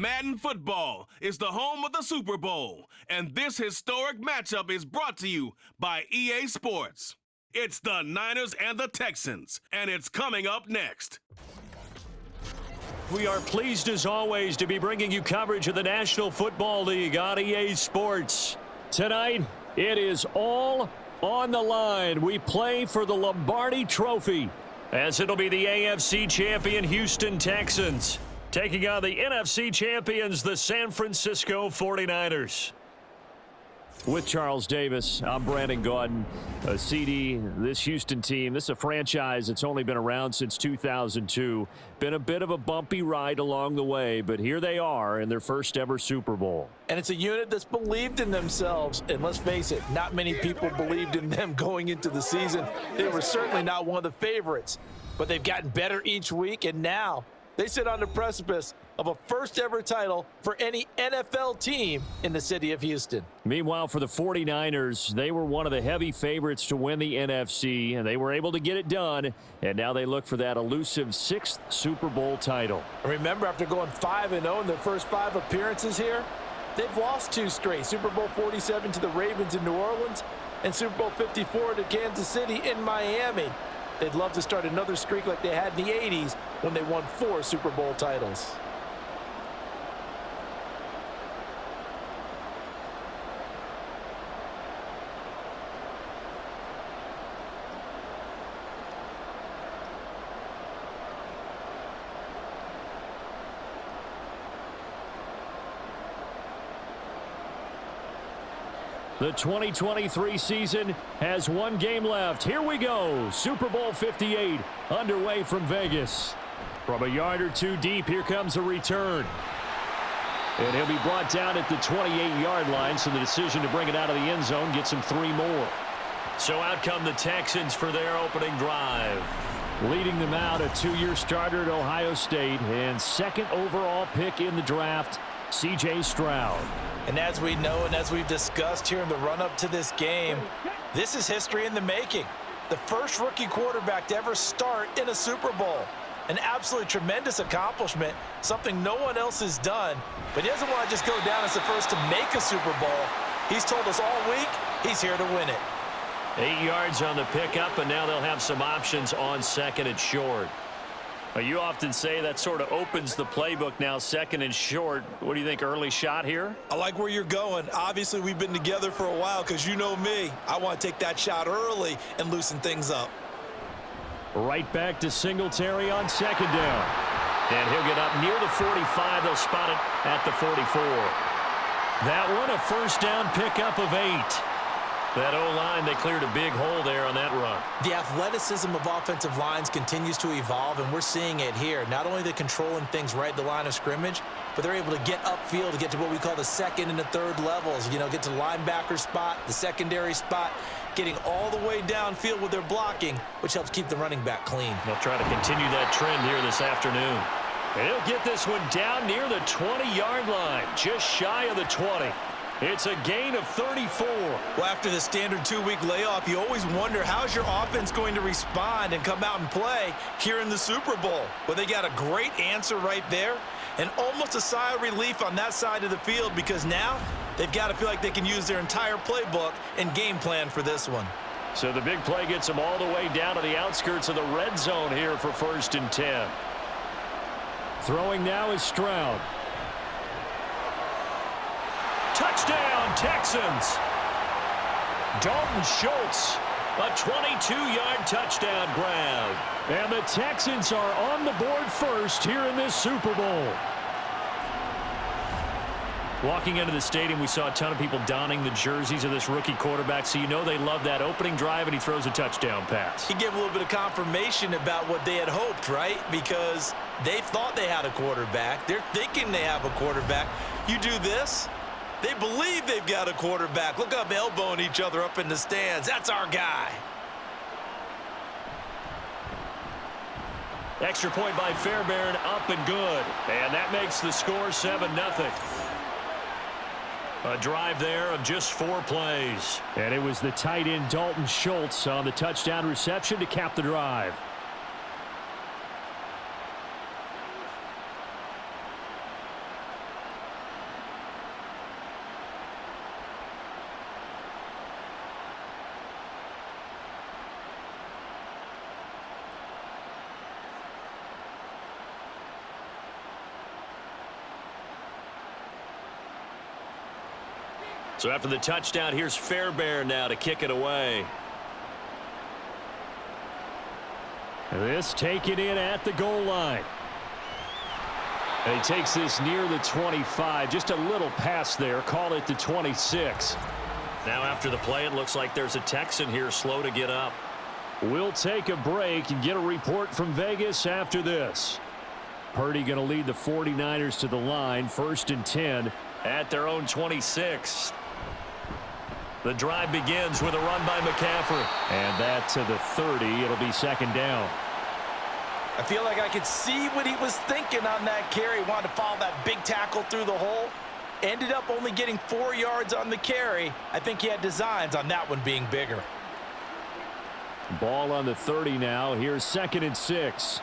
Madden Football is the home of the Super Bowl, and this historic matchup is brought to you by EA Sports. It's the Niners and the Texans, and it's coming up next. We are pleased as always to be bringing you coverage of the National Football League on EA Sports. Tonight, it is all on the line. We play for the Lombardi Trophy, as it'll be the AFC champion Houston Texans taking on the NFC champions, the San Francisco 49ers. With Charles Davis, I'm Brandon Gaudin. CD, this Houston team, this is a franchise that's only been around since 2002. Been a bit of a bumpy ride along the way, but here they are in their first ever Super Bowl. And it's a unit that's believed in themselves. And let's face it, not many people believed in them going into the season. They were certainly not one of the favorites, but they've gotten better each week, and now they sit on the precipice of a first-ever title for any NFL team in the city of Houston. Meanwhile, for the 49ers, they were one of the heavy favorites to win the NFC, and they were able to get it done, and now they look for that elusive 6th Super Bowl title. Remember, after going 5-0 in their first 5 appearances here, they've lost 2 straight. Super Bowl 47 to the Ravens in New Orleans and Super Bowl 54 to Kansas City in Miami. They'd love to start another streak like they had in the 80s when they won 4 Super Bowl titles. The 2023 season has 1 game left. Here we go. Super Bowl 58 underway from Vegas. From a yard or 2 deep, here comes a return. And he'll be brought down at the 28-yard line, so the decision to bring it out of the end zone gets him 3 more. So out come the Texans for their opening drive. Leading them out, a 2-year starter at Ohio State and 2nd overall pick in the draft, C.J. Stroud. And as we know and as we've discussed here in the run-up to this game, this is history in the making. The first rookie quarterback to ever start in a Super Bowl. An absolutely tremendous accomplishment, something no one else has done. But he doesn't want to just go down as the first to make a Super Bowl. He's told us all week he's here to win it. 8 yards on the pickup, and now they'll have some options on 2nd and short. You often say that sort of opens the playbook now, 2nd and short. What do you think, early shot here? I like where you're going. Obviously, we've been together for a while because you know me. I want to take that shot early and loosen things up. Right back to Singletary on 2nd down. And he'll get up near the 45. They'll spot it at the 44. That one, a first down pickup of 8. That O-line, they cleared a big hole there on that run. The athleticism of offensive lines continues to evolve, and we're seeing it here. Not only they're controlling things right at the line of scrimmage, but they're able to get upfield to get to what we call the 2nd and the 3rd levels. You know, get to the linebacker spot, the secondary spot, getting all the way downfield with their blocking, which helps keep the running back clean. They'll try to continue that trend here this afternoon. And he'll get this one down near the 20-yard line, just shy of the 20. It's a gain of 34. Well, after the standard 2-week layoff, you always wonder how's your offense going to respond and come out and play here in the Super Bowl. Well, they got a great answer right there and almost a sigh of relief on that side of the field because now they've got to feel like they can use their entire playbook and game plan for this one. So the big play gets them all the way down to the outskirts of the red zone here for 1st and 10. Throwing now is Stroud. Touchdown, Texans. Dalton Schultz, a 22-yard touchdown grab. And the Texans are on the board first here in this Super Bowl. Walking into the stadium, we saw a ton of people donning the jerseys of this rookie quarterback, so you know they love that opening drive, and he throws a touchdown pass. He gave a little bit of confirmation about what they had hoped, right? Because they thought they had a quarterback. They're thinking they have a quarterback. You do this, they believe they've got a quarterback. Look up, elbowing each other up in the stands. That's our guy. Extra point by Fairbairn, up and good. And that makes the score 7-0. A drive there of just 4 plays. And it was the tight end Dalton Schultz on the touchdown reception to cap the drive. So after the touchdown, here's Fairbairn now to kick it away. This taken in at the goal line. And he takes this near the 25. Just a little pass there. Call it the 26. Now after the play, it looks like there's a Texan here slow to get up. We'll take a break and get a report from Vegas after this. Purdy going to lead the 49ers to the line. 1st and 10 at their own 26. The drive begins with a run by McCaffrey. And that to the 30. It'll be 2nd down. I feel like I could see what he was thinking on that carry. Wanted to follow that big tackle through the hole. Ended up only getting 4 yards on the carry. I think he had designs on that one being bigger. Ball on the 30 now. Here's 2nd and 6.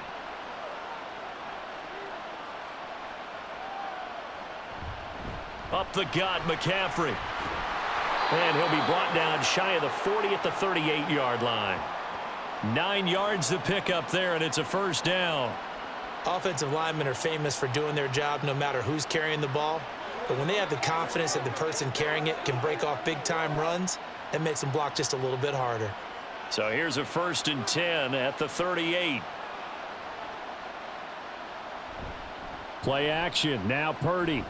Up the gut, McCaffrey. And he'll be brought down shy of the 40 at the 38-yard line. 9 yards to pick up there, and it's a 1st down. Offensive linemen are famous for doing their job no matter who's carrying the ball. But when they have the confidence that the person carrying it can break off big-time runs, it makes them block just a little bit harder. So here's a 1st and 10 at the 38. Play action. Now Purdy.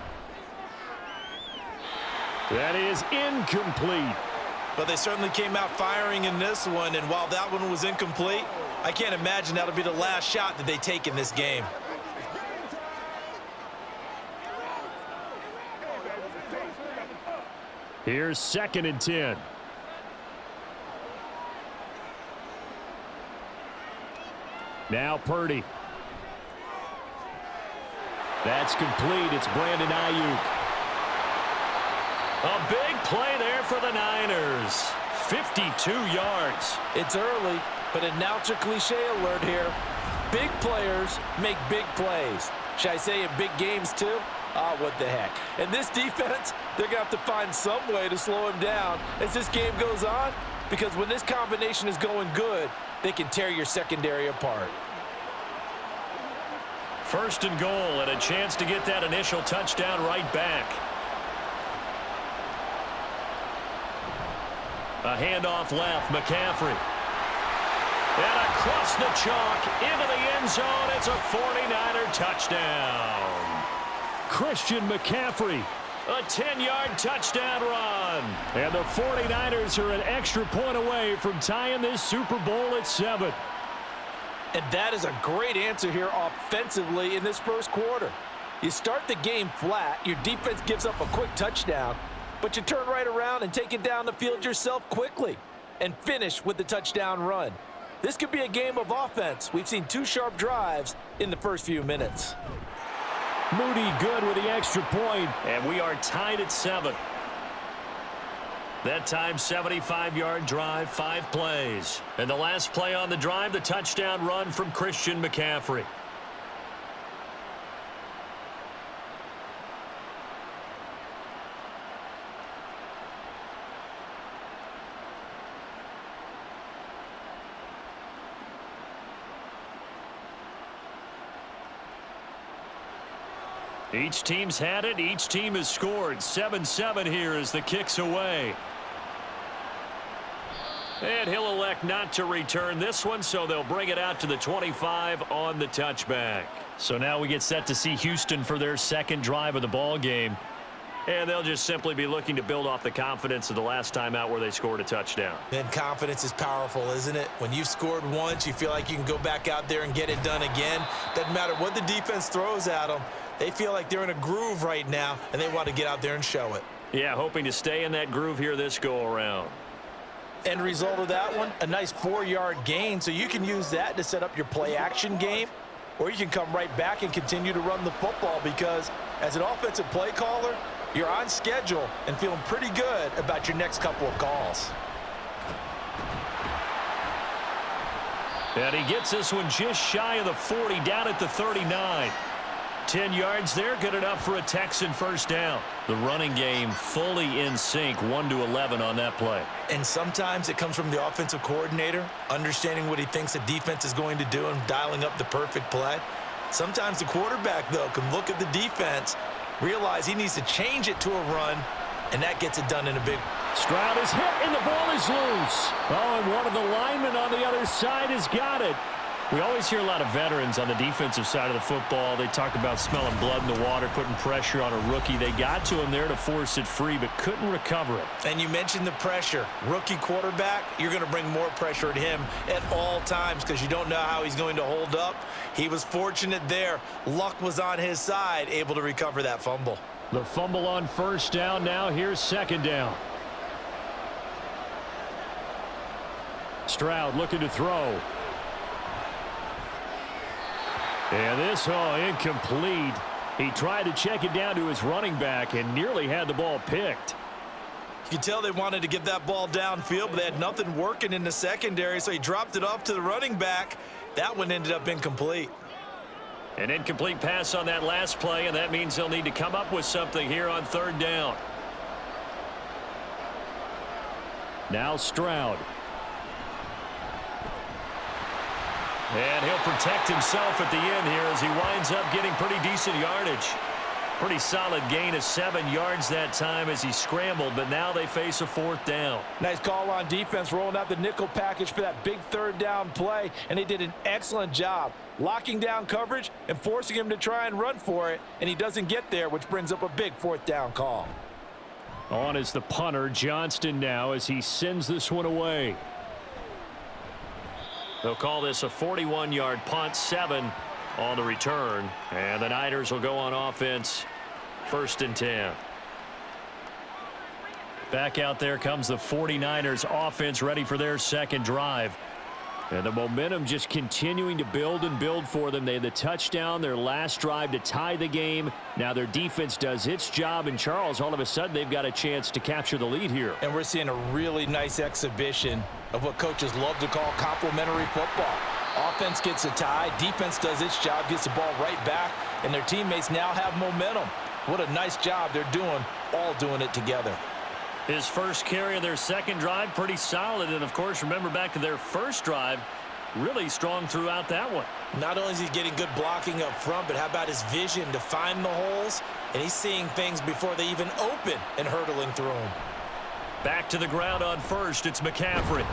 That is incomplete. But they certainly came out firing in this one, and while that one was incomplete, I can't imagine that'll be the last shot that they take in this game. Here's 2nd and 10. Now Purdy. That's complete. It's Brandon Ayuk. A big play there for the Niners. 52 yards. It's early, but announcer cliche alert here. Big players make big plays. Should I say in big games too? What the heck. And this defense, they're going to have to find some way to slow him down as this game goes on, because when this combination is going good, they can tear your secondary apart. 1st and goal, and a chance to get that initial touchdown right back. A handoff left, McCaffrey. And across the chalk, into the end zone, it's a 49er touchdown. Christian McCaffrey, a 10-yard touchdown run. And the 49ers are an extra point away from tying this Super Bowl at 7. And that is a great answer here offensively in this 1st quarter. You start the game flat, your defense gives up a quick touchdown, but you turn right around and take it down the field yourself quickly and finish with the touchdown run. This could be a game of offense. We've seen 2 sharp drives in the first few minutes. Moody good with the extra point, and we are tied at 7. That time, 75-yard drive, 5 plays. And the last play on the drive, the touchdown run from Christian McCaffrey. Each team's had it. Each team has scored. 7-7 here as the kick's away. And he'll elect not to return this one, so they'll bring it out to the 25 on the touchback. So now we get set to see Houston for their 2nd drive of the ball game. And they'll just simply be looking to build off the confidence of the last time out where they scored a touchdown. And confidence is powerful, isn't it? When you've scored once, you feel like you can go back out there and get it done again. Doesn't matter what the defense throws at them. They feel like they're in a groove right now, and they want to get out there and show it. Yeah, hoping to stay in that groove here this go-around. End result of that one, a nice 4-yard gain, so you can use that to set up your play-action game, or you can come right back and continue to run the football, because as an offensive play caller, you're on schedule and feeling pretty good about your next couple of calls. And he gets this one just shy of the 40, down at the 39. 10 yards there, good enough for a Texan 1st down. The running game fully in sync, 1-11 on that play. And sometimes it comes from the offensive coordinator, understanding what he thinks the defense is going to do and dialing up the perfect play. Sometimes the quarterback, though, can look at the defense, realize he needs to change it to a run, and that gets it done in a big... Stroud is hit, and the ball is loose. Oh, and one of the linemen on the other side has got it. We always hear a lot of veterans on the defensive side of the football. They talk about smelling blood in the water, putting pressure on a rookie. They got to him there to force it free, but couldn't recover it. And you mentioned the pressure. Rookie quarterback, you're going to bring more pressure at him at all times because you don't know how he's going to hold up. He was fortunate there. Luck was on his side, able to recover that fumble. The fumble on first down. Now here's second down. Stroud looking to throw. And this, incomplete. He tried to check it down to his running back and nearly had the ball picked. You can tell they wanted to get that ball downfield, but they had nothing working in the secondary, so he dropped it off to the running back. That one ended up incomplete. An incomplete pass on that last play, and that means they'll need to come up with something here on third down. Now Stroud. And he'll protect himself at the end here as he winds up getting pretty decent yardage. Pretty solid gain of 7 yards that time as he scrambled, but now they face a fourth down. Nice call on defense, rolling out the nickel package for that big third down play, and they did an excellent job locking down coverage and forcing him to try and run for it, and he doesn't get there, which brings up a big fourth down call. On is the punter, Johnston, now as he sends this one away. They'll call this a 41-yard punt, 7 on the return. And the Niners will go on offense, 1st and 10. Back out there comes the 49ers offense ready for their second drive. And the momentum just continuing to build and build for them. They had the touchdown, their last drive to tie the game. Now their defense does its job, and Charles, all of a sudden, they've got a chance to capture the lead here. And we're seeing a really nice exhibition of what coaches love to call complementary football. Offense gets a tie, defense does its job, gets the ball right back, and their teammates now have momentum. What a nice job they're doing, all doing it together. His first carry of their second drive, pretty solid. And, of course, remember back to their first drive, really strong throughout that one. Not only is he getting good blocking up front, but how about his vision to find the holes? And he's seeing things before they even open and hurdling through them. Back to the ground on first, it's McCaffrey.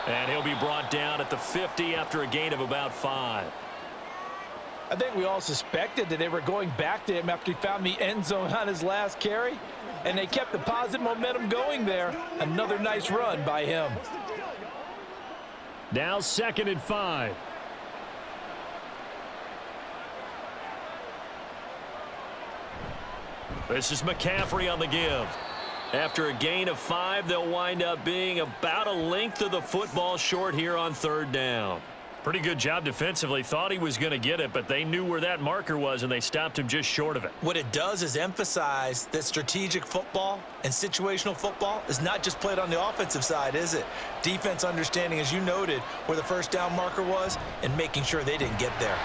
And he'll be brought down at the 50 after a gain of about 5. I think we all suspected that they were going back to him after he found the end zone on his last carry. And they kept the positive momentum going there. Another nice run by him. Now 2nd and 5. This is McCaffrey on the give. After a gain of 5, they'll wind up being about a length of the football short here on third down. Pretty good job defensively. Thought he was going to get it, but they knew where that marker was, and they stopped him just short of it. What it does is emphasize that strategic football and situational football is not just played on the offensive side, is it? Defense understanding, as you noted, where the first down marker was and making sure they didn't get there.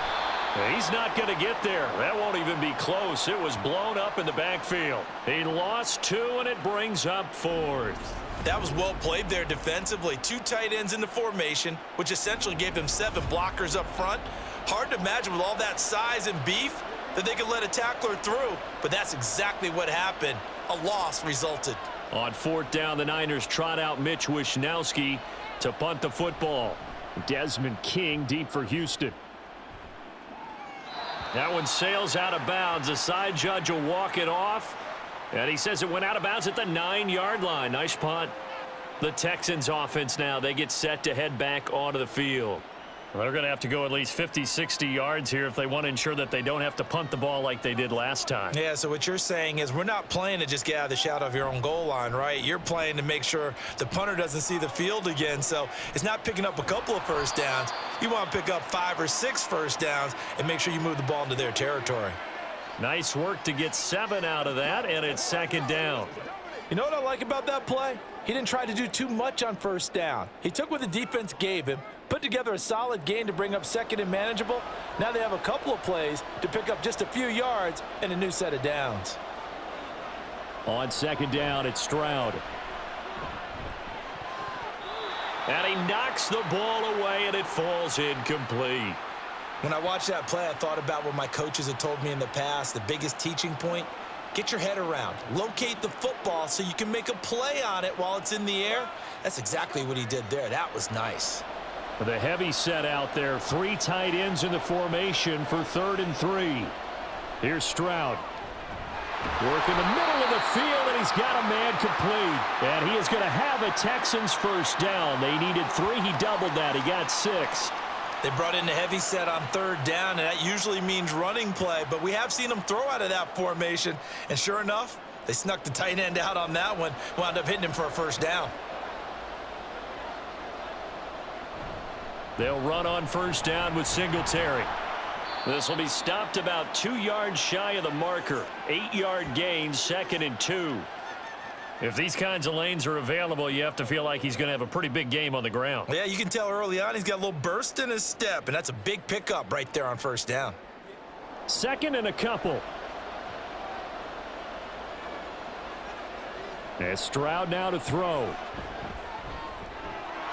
He's not going to get there. That won't even be close. It was blown up in the backfield. He lost 2, and it brings up 4th. That was well played there defensively. 2 tight ends in the formation, which essentially gave him 7 blockers up front. Hard to imagine with all that size and beef that they could let a tackler through, but that's exactly what happened. A loss resulted. On 4th down, the Niners trot out Mitch Wishnowski to punt the football. Desmond King deep for Houston. That one sails out of bounds. The side judge will walk it off. And he says it went out of bounds at the 9-yard line. Nice punt. The Texans offense now, they get set to head back onto the field. Well, they're going to have to go at least 50, 60 yards here if they want to ensure that they don't have to punt the ball like they did last time. Yeah, so what you're saying is we're not playing to just get out of the shadow of your own goal line, right? You're playing to make sure the punter doesn't see the field again. So it's not picking up a couple of first downs. You want to pick up 5 or 6 first downs and make sure you move the ball into their territory. Nice work to get 7 out of that, and it's 2nd down. You know what I like about that play? He didn't try to do too much on first down. He took what the defense gave him, put together a solid gain to bring up 2nd and manageable. Now they have a couple of plays to pick up just a few yards and a new set of downs. On 2nd down, it's Stroud. And he knocks the ball away, and it falls incomplete. When I watched that play, I thought about what my coaches had told me in the past. The biggest teaching point, get your head around, locate the football so you can make a play on it while it's in the air. That's exactly what he did there. That was nice. The heavy set out there. 3 tight ends in the formation for 3rd and 3. Here's Stroud. Work in the middle of the field, and he's got a man complete. And he is going to have a Texans first down. They needed 3. He doubled that. He got 6. They brought in the heavy set on 3rd down, and that usually means running play. But we have seen them throw out of that formation. And sure enough, they snuck the tight end out on that one. Wound up hitting him for a first down. They'll run on first down with Singletary. This will be stopped about 2 yards shy of the marker. 8-yard gain, 2nd and 2. If these kinds of lanes are available, you have to feel like he's going to have a pretty big game on the ground. Yeah, you can tell early on he's got a little burst in his step, and that's a big pickup right there on first down. 2nd and a couple. And Stroud now to throw.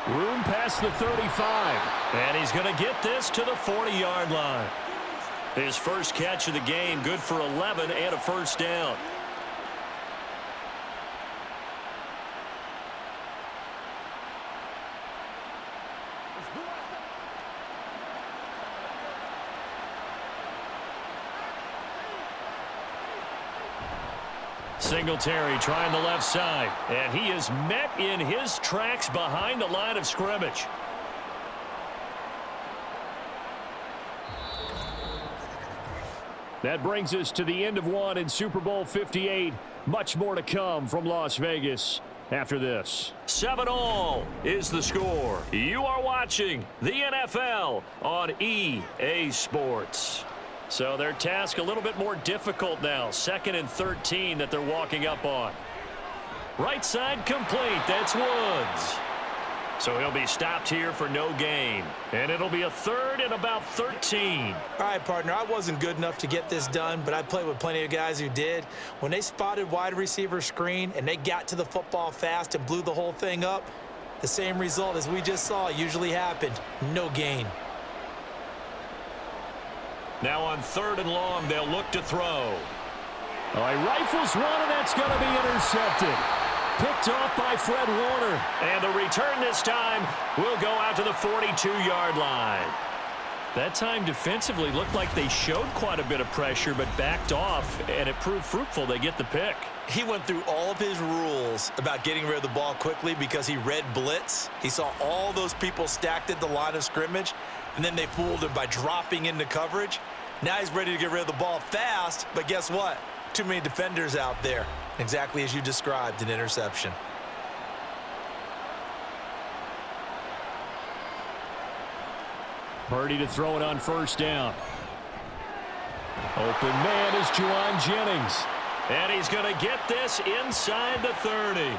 Room past the 35. And he's going to get this to the 40-yard line. His first catch of the game, good for 11 and a first down. Singletary trying the left side, and he is met in his tracks behind the line of scrimmage. That brings us to the end of one in Super Bowl 58. Much more to come from Las Vegas after this. 7-all is the score. You are watching the NFL on EA Sports. So their task a little bit more difficult now. 2nd and 13 that they're walking up on. Right side complete. That's Woods. So he'll be stopped here for no gain. And it'll be a 3rd and about 13. All right, partner, I wasn't good enough to get this done, but I played with plenty of guys who did. When they spotted wide receiver screen and they got to the football fast and blew the whole thing up, the same result as we just saw usually happened. No gain. Now on 3rd and long, they'll look to throw. All right, rifles one, and that's going to be intercepted. Picked off by Fred Warner. And the return this time will go out to the 42-yard line. That time defensively looked like they showed quite a bit of pressure, but backed off, and it proved fruitful. They get the pick. He went through all of his rules about getting rid of the ball quickly because he read blitz. He saw all those people stacked at the line of scrimmage, and then they fooled him by dropping into coverage. Now he's ready to get rid of the ball fast, but guess what? Too many defenders out there. Exactly as you described, an interception. Purdy to throw it on first down. Open man is Juwan Jennings. And he's going to get this inside the 30.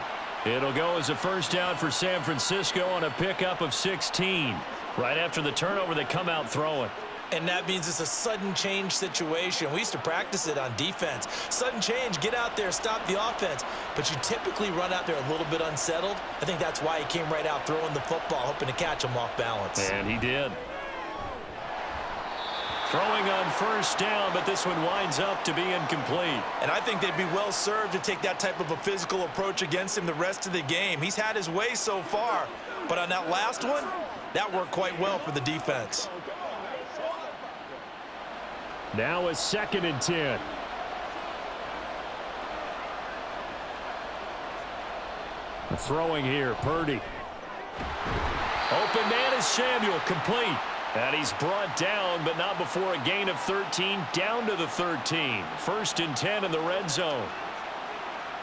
It'll go as a first down for San Francisco on a pickup of 16. Right after the turnover, they come out throwing. And that means it's a sudden change situation. We used to practice it on defense. Sudden change, get out there, stop the offense. But you typically run out there a little bit unsettled. I think that's why he came right out throwing the football, hoping to catch him off balance. And he did. Throwing on first down, but this one winds up to be incomplete. And I think they'd be well served to take that type of a physical approach against him the rest of the game. He's had his way so far, but on that last one, that worked quite well for the defense. Now a 2nd and 10. Throwing here, Purdy. Open man is Samuel, complete. And he's brought down, but not before a gain of 13, down to the 13. 1st and 10 in the red zone.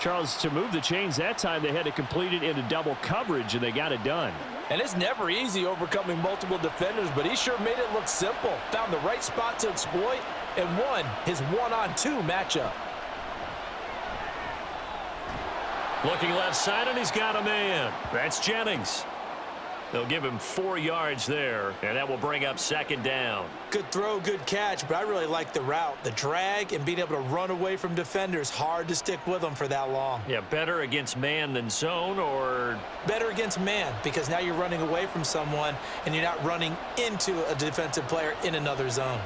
Charles, to move the chains that time, they had to complete it into double coverage, and they got it done. And it's never easy overcoming multiple defenders, but he sure made it look simple. Found the right spot to exploit and won his 1-on-2 matchup. Looking left side, and he's got a man. That's Jennings. They'll give him 4 yards there, and that will bring up 2nd down. Good throw, good catch, but I really like the route. The drag and being able to run away from defenders, hard to stick with them for that long. Yeah, better against man than zone, or? Better against man, because now you're running away from someone, and you're not running into a defensive player in another zone.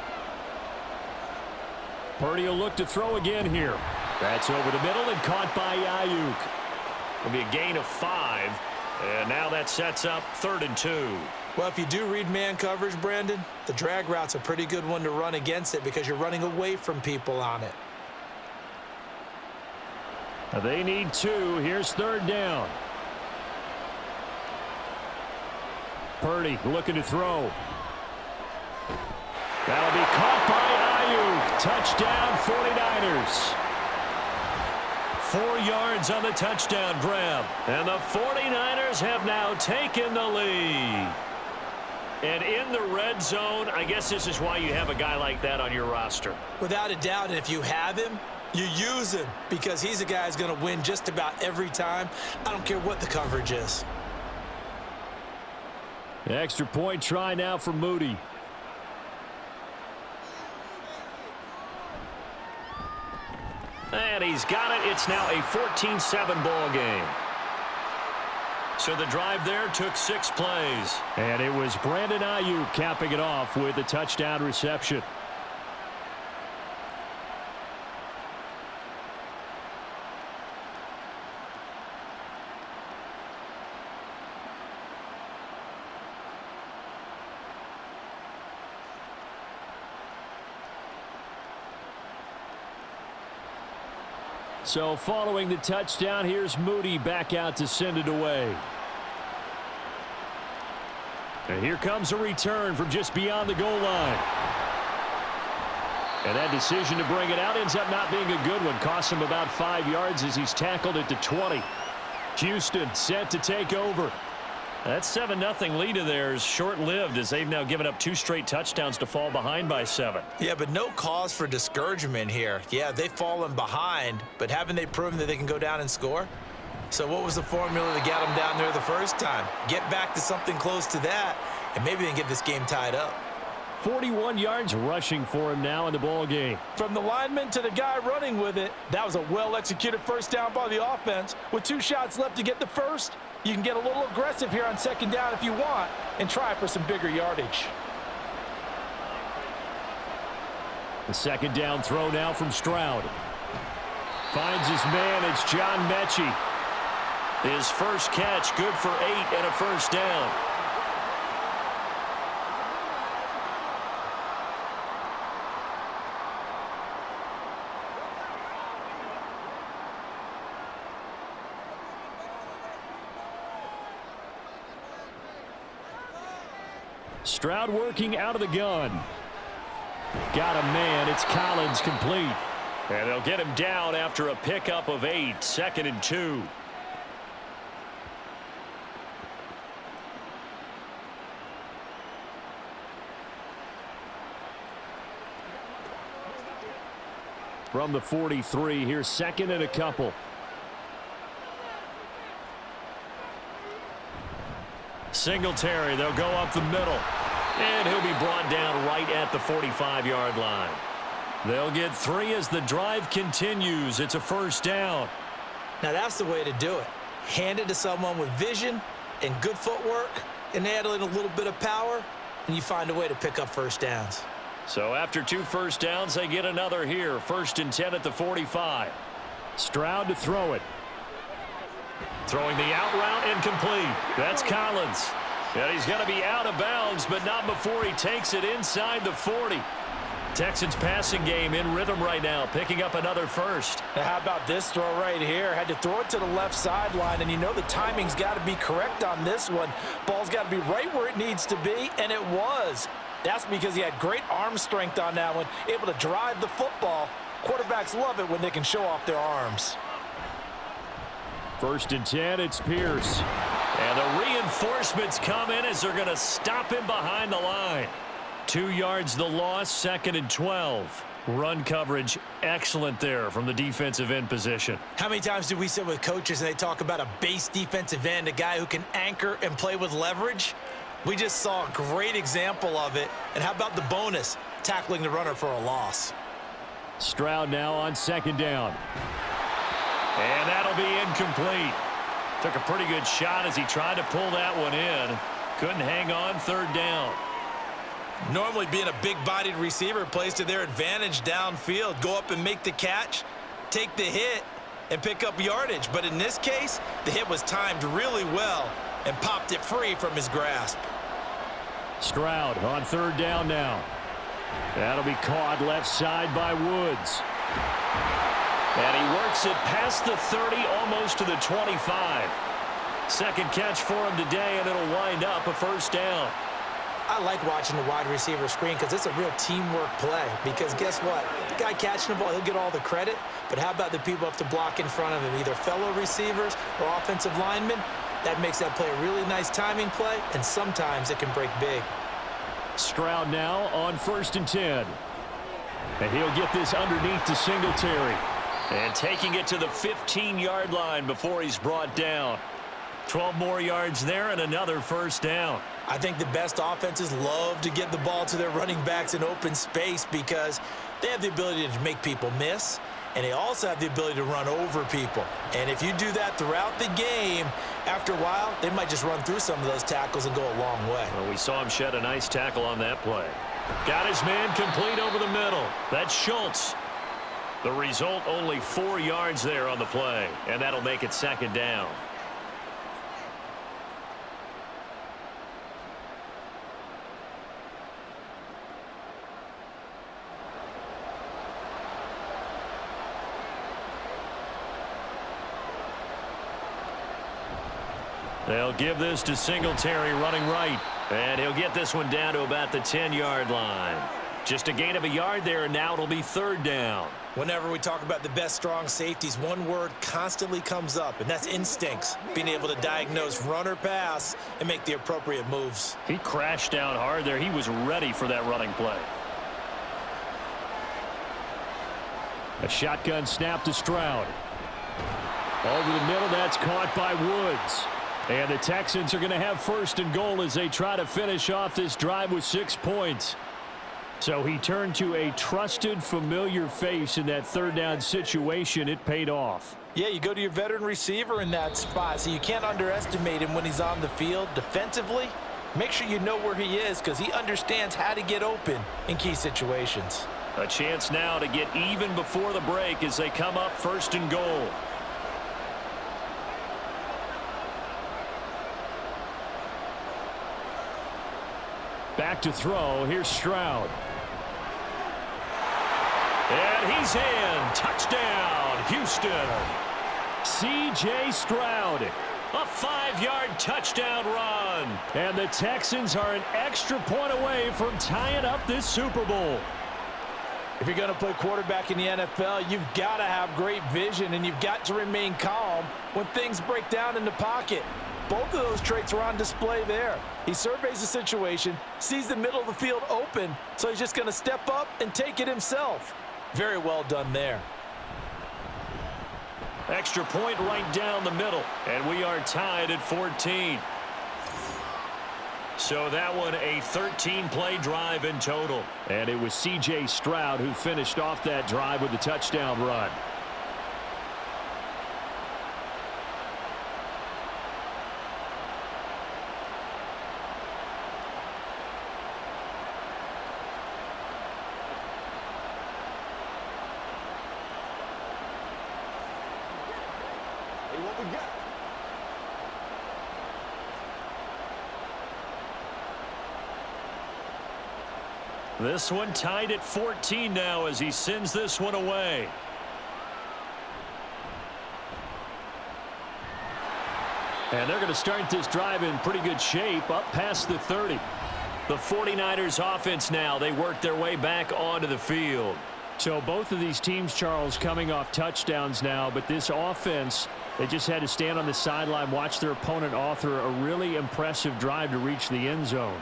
Purdy will look to throw again here. That's over the middle and caught by Ayuk. It'll be a gain of 5. And now that sets up 3rd and 2. Well, if you do read man coverage, Brandon, the drag route's a pretty good one to run against it because you're running away from people on it. They need 2. Here's 3rd down. Purdy looking to throw. That'll be caught by Ayuk. Touchdown 49ers. 4 yards on the touchdown grab. And the 49ers have now taken the lead. And in the red zone, I guess this is why you have a guy like that on your roster. Without a doubt, and if you have him, you use him because he's a guy who's going to win just about every time. I don't care what the coverage is. Extra point try now for Moody. And he's got it. It's now a 14-7 ball game. So the drive there took 6 plays. And it was Brandon Ayuk capping it off with a touchdown reception. So following the touchdown, here's Moody back out to send it away. And here comes a return from just beyond the goal line. And that decision to bring it out ends up not being a good one. Costs him about 5 yards as he's tackled at the 20. Houston set to take over. That 7-0 lead of theirs short-lived as they've now given up 2 straight touchdowns to fall behind by 7. Yeah, but no cause for discouragement here. Yeah, they've fallen behind, but haven't they proven that they can go down and score? So what was the formula to get them down there the first time? Get back to something close to that, and maybe they can get this game tied up. 41 yards rushing for him now in the ball game. From the lineman to the guy running with it, that was a well-executed first down by the offense. With 2 shots left to get the first, you can get a little aggressive here on 2nd down if you want and try for some bigger yardage. The 2nd down throw now from Stroud. Finds his man. It's John Mechie. His first catch, good for 8 and a first down. Stroud working out of the gun. Got a man. It's Collins complete. And they'll get him down after a pickup of 8. 2nd and 2. From the 43, here's 2nd and a couple. Singletary, they'll go up the middle. And he'll be brought down right at the 45-yard line. They'll get 3 as the drive continues. It's a first down. Now that's the way to do it. Hand it to someone with vision and good footwork and add in a little bit of power, and you find a way to pick up first downs. So after 2 first downs, they get another here. 1st and 10 at the 45. Stroud to throw it. Throwing the out route incomplete. That's Collins. And he's going to be out of bounds, but not before he takes it inside the 40. Texans passing game in rhythm right now, picking up another first. Now how about this throw right here? Had to throw it to the left sideline, and you know the timing's got to be correct on this one. Ball's got to be right where it needs to be, and it was. That's because he had great arm strength on that one, able to drive the football. Quarterbacks love it when they can show off their arms. 1st and 10, it's Pierce. And the reinforcements come in as they're going to stop him behind the line. 2 yards the loss, 2nd and 12. Run coverage, excellent there from the defensive end position. How many times do we sit with coaches and they talk about a base defensive end, a guy who can anchor and play with leverage? We just saw a great example of it. And how about the bonus, tackling the runner for a loss? Stroud now on 2nd down. And that'll be incomplete. Took a pretty good shot as he tried to pull that one in. Couldn't hang on 3rd down. Normally being a big-bodied receiver plays to their advantage downfield. Go up and make the catch. take the hit and pick up yardage. But in this case, the hit was timed really well and popped it free from his grasp. Stroud on third down now. That'll be caught left side by Woods. And he works it past the 30, almost to the 25. Second catch for him today, and it'll wind up a first down. I like watching the wide receiver screen because it's a real teamwork play. Because guess what? The guy catching the ball, he'll get all the credit. But how about the people up to block in front of him, either fellow receivers or offensive linemen? That makes that play a really nice timing play, and sometimes it can break big. Stroud now on 1st and 10. And he'll get this underneath to Singletary. And taking it to the 15-yard line before he's brought down. 12 more yards there and another first down. I think the best offenses love to get the ball to their running backs in open space because they have the ability to make people miss, and they also have the ability to run over people. And if you do that throughout the game, after a while, they might just run through some of those tackles and go a long way. Well, we saw him shed a nice tackle on that play. Got his man complete over the middle. That's Schultz. The result, only 4 yards there on the play, and that'll make it second down. They'll give this to Singletary running right. And he'll get this one down to about the 10-yard line. Just a gain of a yard there, and now it'll be third down. Whenever we talk about the best strong safeties, one word constantly comes up, and that's instincts. Being able to diagnose run or pass and make the appropriate moves. He crashed down hard there. He was ready for that running play. A shotgun snap to Stroud. Over the middle, that's caught by Woods. And the Texans are going to have 1st and goal as they try to finish off this drive with 6 points. So he turned to a trusted, familiar face in that third down situation. It paid off. Yeah, you go to your veteran receiver in that spot, so you can't underestimate him when he's on the field defensively. Make sure you know where he is because he understands how to get open in key situations. A chance now to get even before the break as they come up 1st and goal. Back to throw. Here's Stroud. And he's in. Touchdown, Houston. C.J. Stroud. A 5-yard touchdown run. And the Texans are an extra point away from tying up this Super Bowl. If you're going to play quarterback in the NFL, you've got to have great vision, and you've got to remain calm when things break down in the pocket. Both of those traits were on display there. He surveys the situation, sees the middle of the field open, so he's just going to step up and take it himself. Very well done there. Extra point right down the middle, and we are tied at 14. So that one a 13-play drive in total. And it was C.J. Stroud who finished off that drive with the touchdown run. This one tied at 14 now as he sends this one away. And they're going to start this drive in pretty good shape up past the 30. The 49ers offense now, they work their way back onto the field. So both of these teams, Charles, coming off touchdowns now, but this offense, they just had to stand on the sideline, watch their opponent author a really impressive drive to reach the end zone.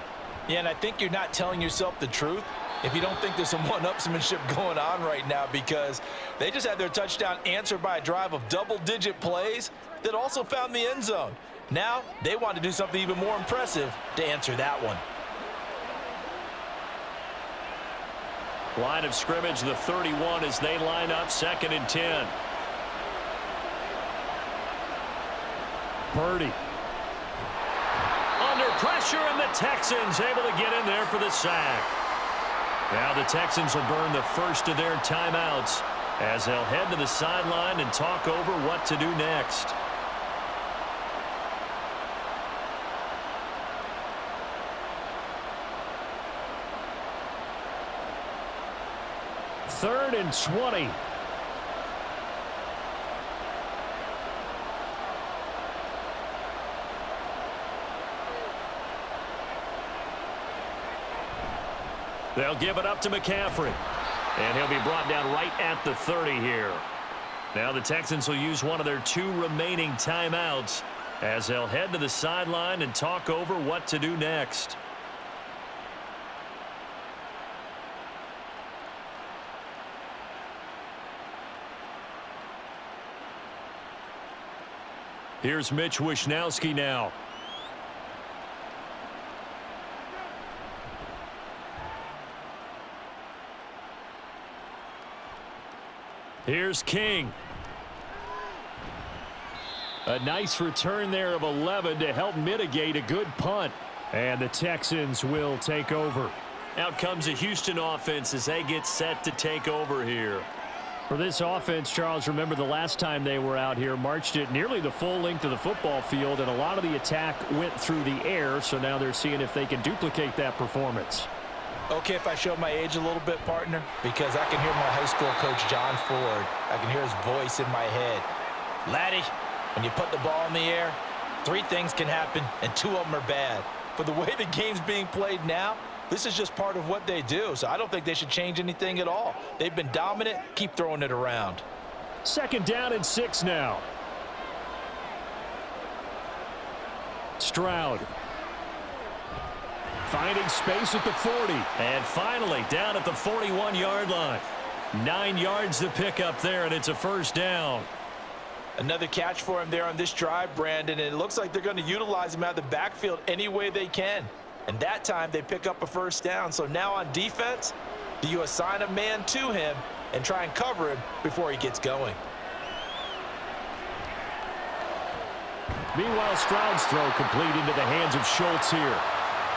Yeah, and I think you're not telling yourself the truth if you don't think there's some one-upsmanship going on right now, because they just had their touchdown answered by a drive of double-digit plays that also found the end zone. Now they want to do something even more impressive to answer that one. Line of scrimmage, the 31 as they line up 2nd and 10. Purdy. Under pressure, and the Texans able to get in there for the sack. Now the Texans will burn the first of their timeouts as they'll head to the sideline and talk over what to do next. Third and 20. They'll give it up to McCaffrey. And he'll be brought down right at the 30 here. Now the Texans will use one of their 2 remaining timeouts as they'll head to the sideline and talk over what to do next. Here's Mitch Wishnowsky now. Here's King. A nice return there of 11 to help mitigate a good punt. And the Texans will take over. Out comes the Houston offense as they get set to take over here. For this offense, Charles, remember the last time they were out here, marched it nearly the full length of the football field, and a lot of the attack went through the air, so now they're seeing if they can duplicate that performance. Okay, if I show my age a little bit, partner, because I can hear my high school coach, John Ford. I can hear his voice in my head. Laddie, when you put the ball in the air, 3 things can happen, and 2 of them are bad. For the way the game's being played now, this is just part of what they do, so I don't think they should change anything at all. They've been dominant. Keep throwing it around. Second down and 6 now. Stroud. Finding space at the 40. And finally down at the 41-yard line. 9 yards to pick up there, and it's a first down. Another catch for him there on this drive, Brandon, and it looks like they're going to utilize him out of the backfield any way they can. And that time they pick up a first down. So now on defense, do you assign a man to him and try and cover him before he gets going? Meanwhile, Stroud's throw complete into the hands of Schultz here.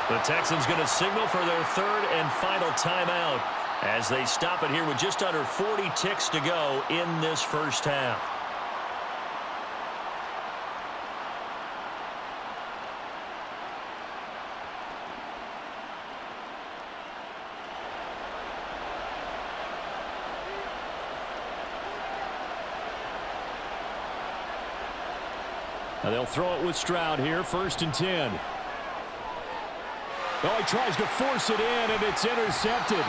The Texans going to signal for their 3rd and final timeout as they stop it here with just under 40 ticks to go in this first half. Now they'll throw it with Stroud here, 1st and 10. Oh, he tries to force it in, and it's intercepted.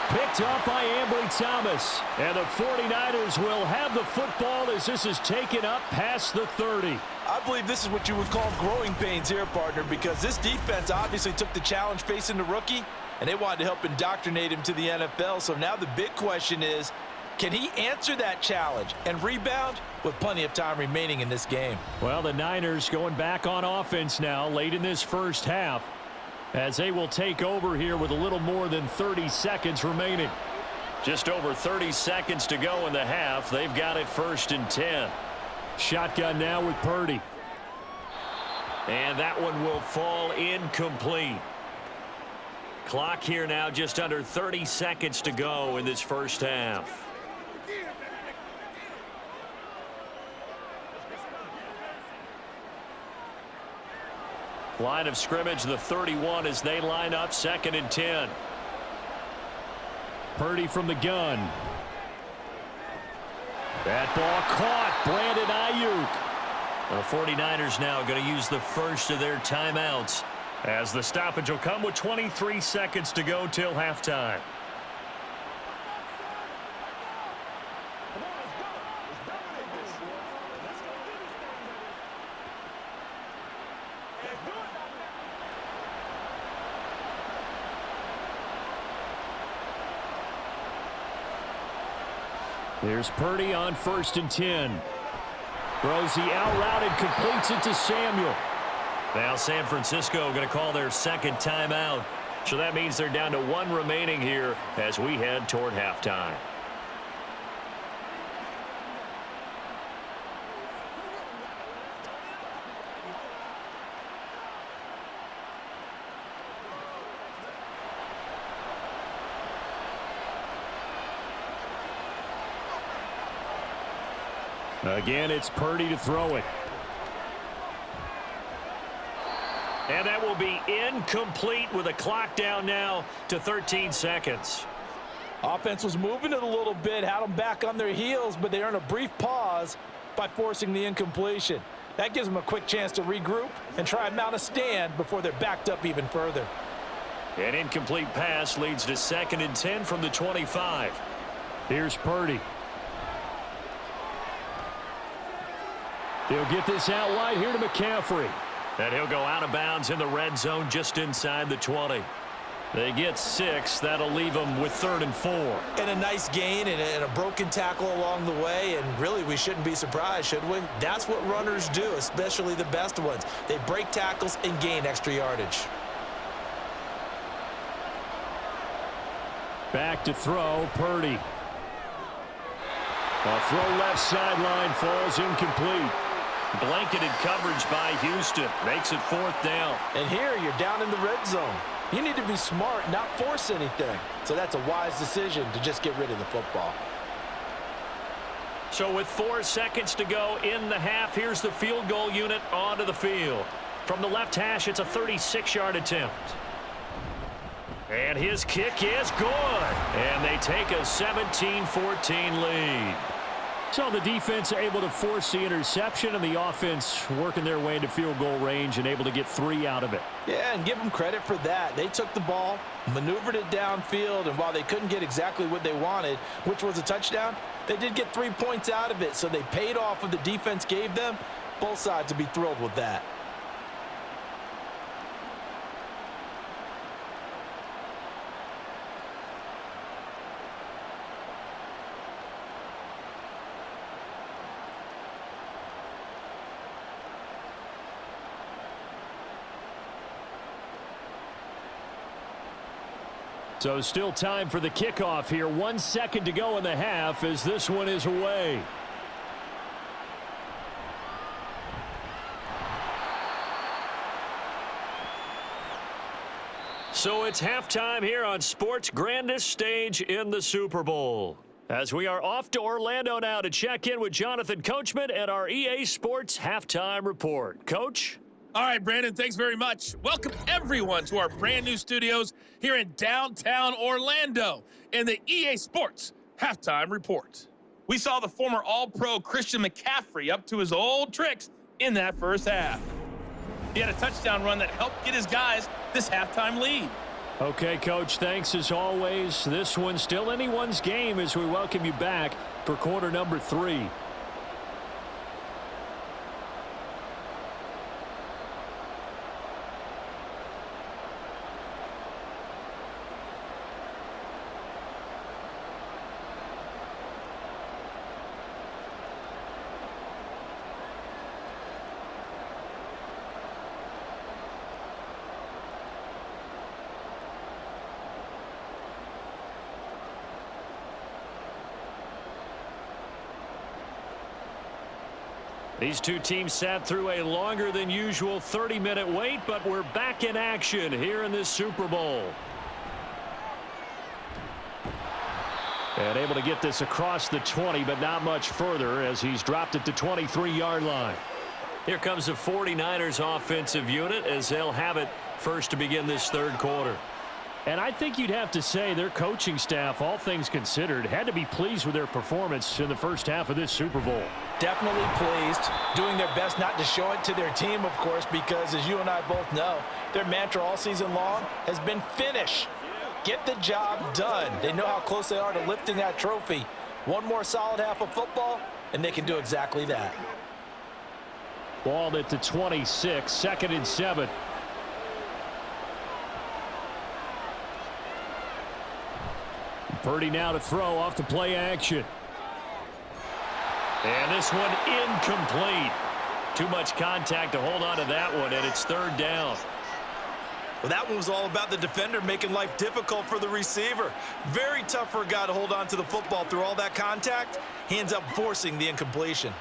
Picked up by Ambry Thomas. And the 49ers will have the football as this is taken up past the 30. I believe this is what you would call growing pains here, partner, because this defense obviously took the challenge facing the rookie, and they wanted to help indoctrinate him to the NFL. So now the big question is, can he answer that challenge and rebound with plenty of time remaining in this game? Well, the Niners going back on offense now late in this first half, as they will take over here with a little more than 30 seconds remaining. Just over 30 seconds to go in the half. They've got it 1st and 10. Shotgun now with Purdy. And that one will fall incomplete. Clock here now just under 30 seconds to go in this first half. Line of scrimmage, the 31 as they line up 2nd and 10. Purdy from the gun. That ball caught. Brandon Ayuk. The 49ers now going to use the first of their timeouts as the stoppage will come with 23 seconds to go till halftime. There's Purdy on 1st and 10. Throws the out route and completes it to Samuel. Now San Francisco going to call their 2nd timeout. So that means they're down to 1 remaining here as we head toward halftime. Again, it's Purdy to throw it. And that will be incomplete with a clock down now to 13 seconds. Offense was moving it a little bit, had them back on their heels, but they earned a brief pause by forcing the incompletion. That gives them a quick chance to regroup and try and mount a stand before they're backed up even further. An incomplete pass leads to 2nd and 10 from the 25. Here's Purdy. He'll get this out wide here to McCaffrey. And he'll go out of bounds in the red zone just inside the 20. They get 6. That'll leave them with 3rd and 4. And a nice gain and a broken tackle along the way. And really, we shouldn't be surprised, should we? That's what runners do, especially the best ones. They break tackles and gain extra yardage. Back to throw, Purdy. A throw left sideline falls incomplete. Blanketed coverage by Houston. Makes it 4th down. And here, you're down in the red zone. You need to be smart, not force anything. So that's a wise decision to just get rid of the football. So with 4 seconds to go in the half, here's the field goal unit onto the field. From the left hash, it's a 36-yard attempt. And his kick is good. And they take a 17-14 lead. So the defense able to force the interception, and the offense working their way into field goal range and able to get 3 out of it. Yeah, and give them credit for that. They took the ball, maneuvered it downfield, and while they couldn't get exactly what they wanted, which was a touchdown, they did get 3 points out of it, so they paid off what the defense gave them. Both sides would be thrilled with that. So still time for the kickoff here. 1 second to go in the half as this one is away. So it's halftime here on sports' grandest stage in the Super Bowl. As we are off to Orlando now to check in with Jonathan Coachman at our EA Sports Halftime Report. Coach? All right, Brandon, thanks very much. Welcome, everyone, to our brand-new studios here in downtown Orlando in the EA Sports Halftime Report. We saw the former All-Pro Christian McCaffrey up to his old tricks in that first half. He had a touchdown run that helped get his guys this halftime lead. Okay, Coach, thanks as always. This one's still anyone's game as we welcome you back for quarter number 3. These two teams sat through a longer than usual 30-minute wait, but we're back in action here in this Super Bowl. And able to get this across the 20, but not much further as he's dropped it to 23-yard line. Here comes the 49ers offensive unit as they'll have it first to begin this third quarter. And I think you'd have to say their coaching staff, all things considered, had to be pleased with their performance in the first half of this Super Bowl. Definitely pleased, doing their best not to show it to their team, of course, because as you and I both know, their mantra all season long has been finish. Get the job done. They know how close they are to lifting that trophy. One more solid half of football, and they can do exactly that. Ball at the 26, 2nd and 7. Purdy now to throw off the play action. And this one incomplete. Too much contact to hold on to that one, and it's 3rd down. Well, that one was all about the defender making life difficult for the receiver. Very tough for a guy to hold on to the football through all that contact. He ends up forcing the incompletion.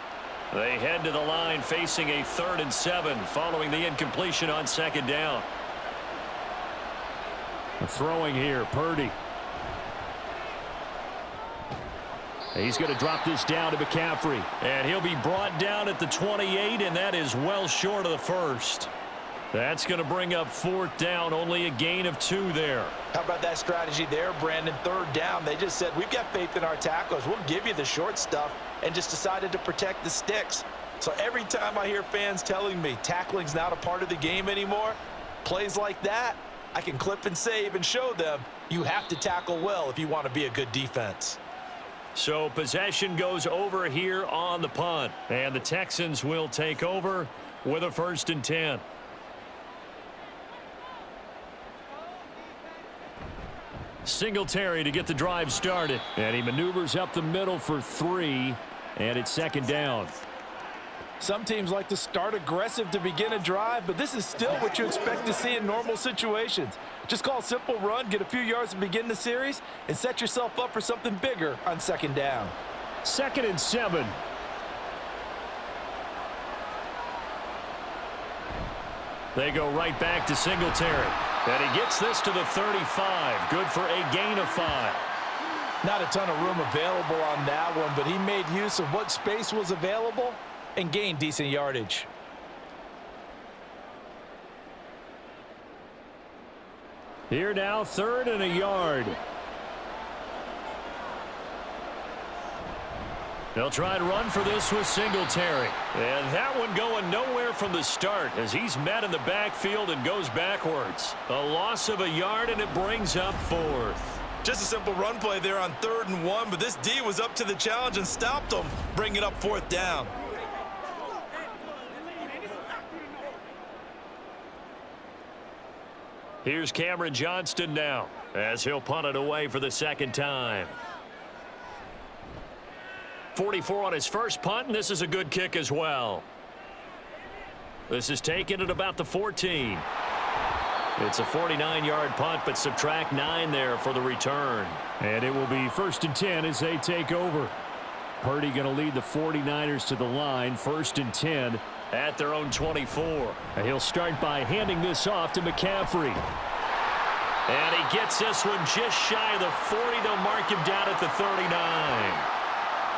They head to the line facing a 3rd and 7 following the incompletion on 2nd down. Throwing here, Purdy. He's going to drop this down to McCaffrey. And he'll be brought down at the 28, and that is well short of the first. That's going to bring up 4th down, only a gain of 2 there. How about that strategy there, Brandon? 3rd down, they just said, we've got faith in our tacklers. We'll give you the short stuff, and just decided to protect the sticks. So every time I hear fans telling me tackling's not a part of the game anymore, plays like that, I can clip and save and show them you have to tackle well if you want to be a good defense. So possession goes over here on the punt, and the Texans will take over with a 1st and 10. Singletary to get the drive started, and he maneuvers up the middle for 3, and it's 2nd down. Some teams like to start aggressive to begin a drive, but this is still what you expect to see in normal situations. Just call a simple run, get a few yards to begin the series, and set yourself up for something bigger on 2nd down. 2nd and 7. They go right back to Singletary. And he gets this to the 35. Good for a gain of 5. Not a ton of room available on that one, but he made use of what space was available and gained decent yardage. Here now, 3rd and a yard. They'll try to run for this with Singletary. And that one going nowhere from the start as he's met in the backfield and goes backwards. A loss of a yard, and it brings up 4th. Just a simple run play there on 3rd and 1, but this D was up to the challenge and stopped him, bringing up 4th down. Here's Cameron Johnston now as he'll punt it away for the 2nd time. 44 on his first punt, and this is a good kick as well. This is taken at about the 14. It's a 49-yard punt, but subtract 9 there for the return. And it will be 1st and 10 as they take over. Purdy going to lead the 49ers to the line, 1st and 10 at their own 24. And he'll start by handing this off to McCaffrey. And he gets this one just shy of the 40. They'll mark him down at the 39.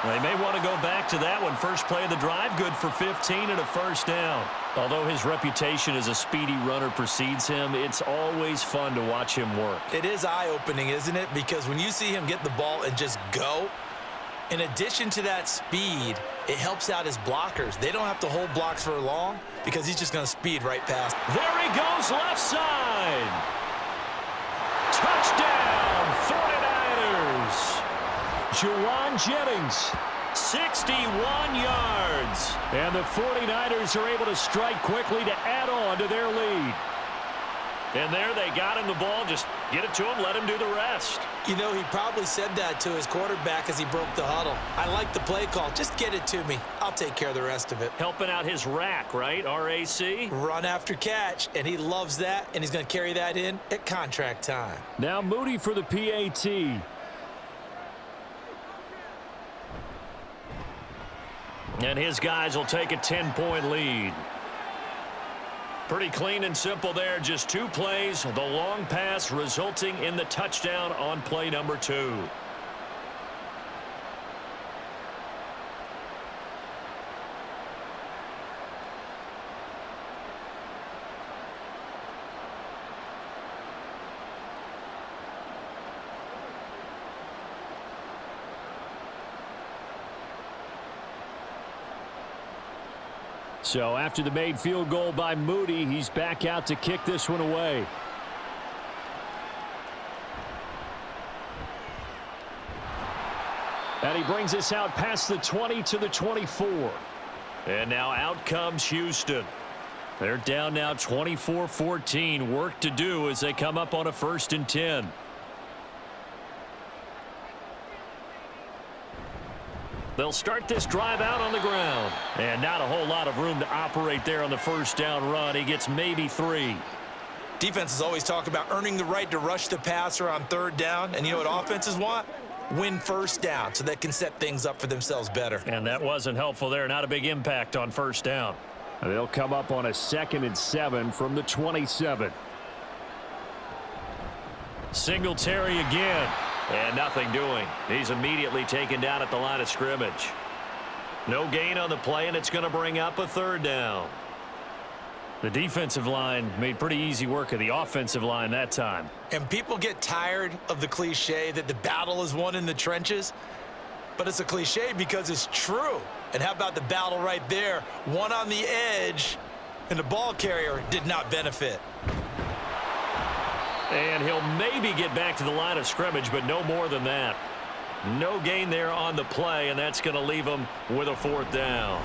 They may want to go back to that one. First play of the drive, good for 15 and a 1st down. Although his reputation as a speedy runner precedes him, it's always fun to watch him work. It is eye-opening, isn't it? Because when you see him get the ball and just go, in addition to that speed, it helps out his blockers. They don't have to hold blocks for long because he's just going to speed right past. There he goes, left side. Touchdown, 49ers. Juwan Jennings, 61 yards. And the 49ers are able to strike quickly to add on to their lead. And there they got him the ball. Just get it to him, let him do the rest. You know, he probably said that to his quarterback as he broke the huddle. I like the play call. Just get it to me. I'll take care of the rest of it. Helping out his rack, right? RAC? Run after catch, and he loves that, and he's going to carry that in at contract time. Now Moody for the PAT. And his guys will take a 10-point lead. Pretty clean and simple there. Just 2 plays. The long pass resulting in the touchdown on play number 2. So after the made field goal by Moody, he's back out to kick this one away. And he brings us out past the 20 to the 24. And now out comes Houston. They're down now 24-14. Work to do as they come up on a 1st and 10. They'll start this drive out on the ground. And not a whole lot of room to operate there on the 1st down run. He gets maybe 3. Defenses always talk about earning the right to rush the passer on 3rd down. And you know what offenses want? Win 1st down so they can set things up for themselves better. And that wasn't helpful there. Not a big impact on 1st down. And they'll come up on a 2nd and 7 from the 27. Singletary again. And nothing doing. He's immediately taken down at the line of scrimmage. No gain on the play, and it's going to bring up a third down. The defensive line made pretty easy work of the offensive line that time. And people get tired of the cliche that the battle is won in the trenches. But it's a cliche because it's true. And how about the battle right there? One on the edge, and the ball carrier did not benefit. And he'll maybe get back to the line of scrimmage, but no more than that. No gain there on the play, and that's going to leave him with a fourth down.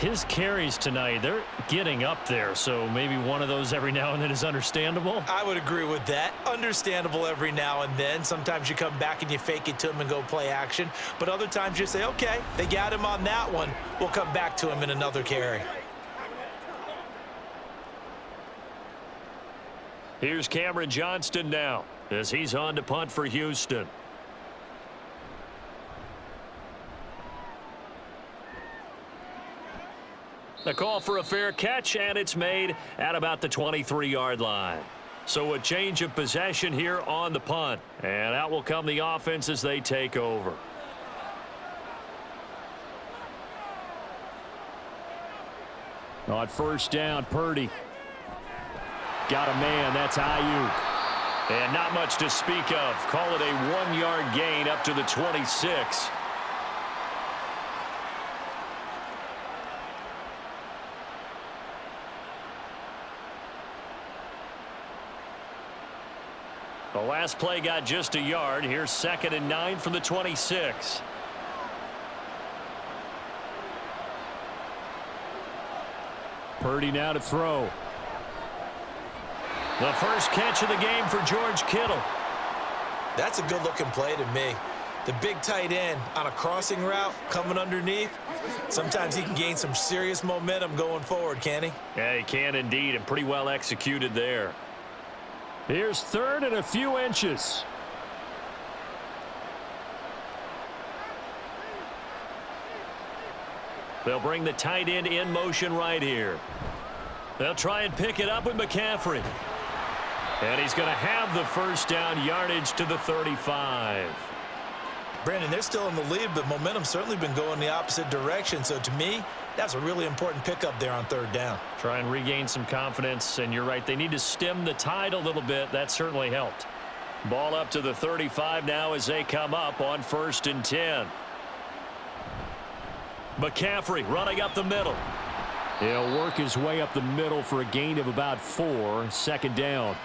His carries tonight, they're getting up there, so maybe one of those every now and then is understandable. I would agree with that. Understandable every now and then. Sometimes you come back and you fake it to him and go play action. But other times you say, okay, they got him on that one. We'll come back to him in another carry. Here's Cameron Johnston now as he's on to punt for Houston. The call for a fair catch, and it's made at about the 23-yard line. So a change of possession here on the punt. And out will come the offense as they take over. On first down, Purdy. Got a man. That's Ayuk. And not much to speak of. Call it a 1-yard gain up to the 26. The last play got just a yard. Here's 2nd and 9 from the 26. Purdy now to throw. The first catch of the game for George Kittle. That's a good-looking play to me. The big tight end on a crossing route coming underneath. Sometimes he can gain some serious momentum going forward, can he? Yeah, he can indeed, and pretty well executed there. Here's 3rd and a few inches. They'll bring the tight end in motion right here. They'll try and pick it up with McCaffrey. And he's going to have the first down, yardage to the 35. Brandon, they're still in the lead, but momentum's certainly been going the opposite direction. So to me, that's a really important pickup there on 3rd down. Try and regain some confidence, and you're right. They need to stem the tide a little bit. That certainly helped. Ball up to the 35 now as they come up on 1st and 10. McCaffrey running up the middle. He'll work his way up the middle for a gain of about 4. 2nd down.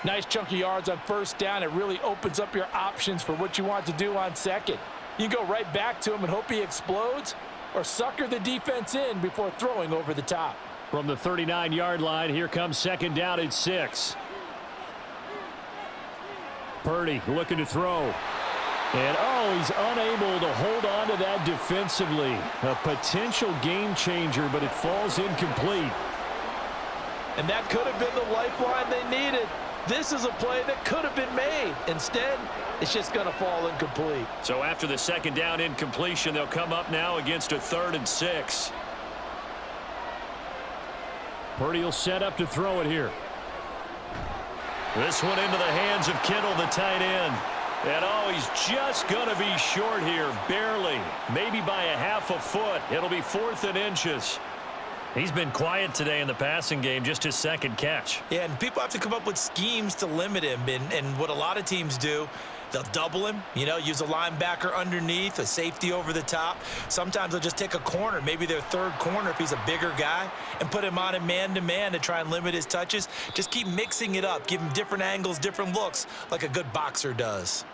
Nice chunk of yards on 1st down. It really opens up your options for what you want to do on 2nd. You go right back to him and hope he explodes, or sucker the defense in before throwing over the top. From the 39-yard line, here comes 2nd down and 6. Purdy looking to throw. And, oh, he's unable to hold on to that defensively. A potential game changer, but it falls incomplete. And that could have been the lifeline they needed. This is a play that could have been made. Instead, it's just going to fall incomplete. So after the 2nd down incompletion, they'll come up now against a 3rd and 6. Purdy will set up to throw it here. This one into the hands of Kittle, the tight end. And, oh, he's just going to be short here, barely. Maybe by a half a foot. It'll be 4th and inches. He's been quiet today in the passing game, just his 2nd catch. Yeah, and people have to come up with schemes to limit him. And what a lot of teams do, they'll double him, use a linebacker underneath, a safety over the top. Sometimes they'll just take a corner, maybe their 3rd corner if he's a bigger guy, and put him on a man-to-man to try and limit his touches. Just keep mixing it up, give him different angles, different looks, like a good boxer does.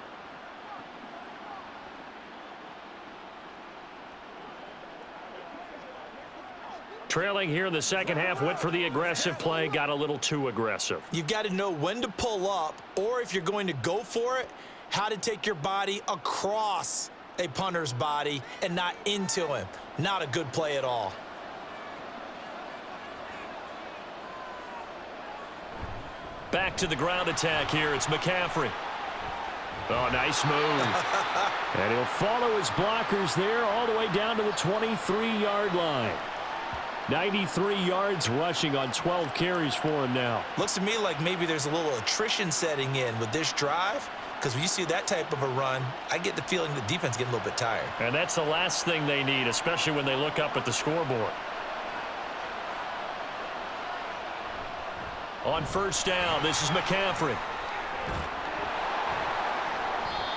Trailing here in the 2nd half, went for the aggressive play, got a little too aggressive. You've got to know when to pull up, or if you're going to go for it, how to take your body across a punter's body and not into him. Not a good play at all. Back to the ground attack here. It's McCaffrey. Oh, nice move. And he'll follow his blockers there all the way down to the 23-yard line. 93 yards rushing on 12 carries for him now. Looks to me like maybe there's a little attrition setting in with this drive. because when you see that type of a run, I get the feeling the defense getting a little bit tired. And that's the last thing they need, especially when they look up at the scoreboard. On first down, this is McCaffrey.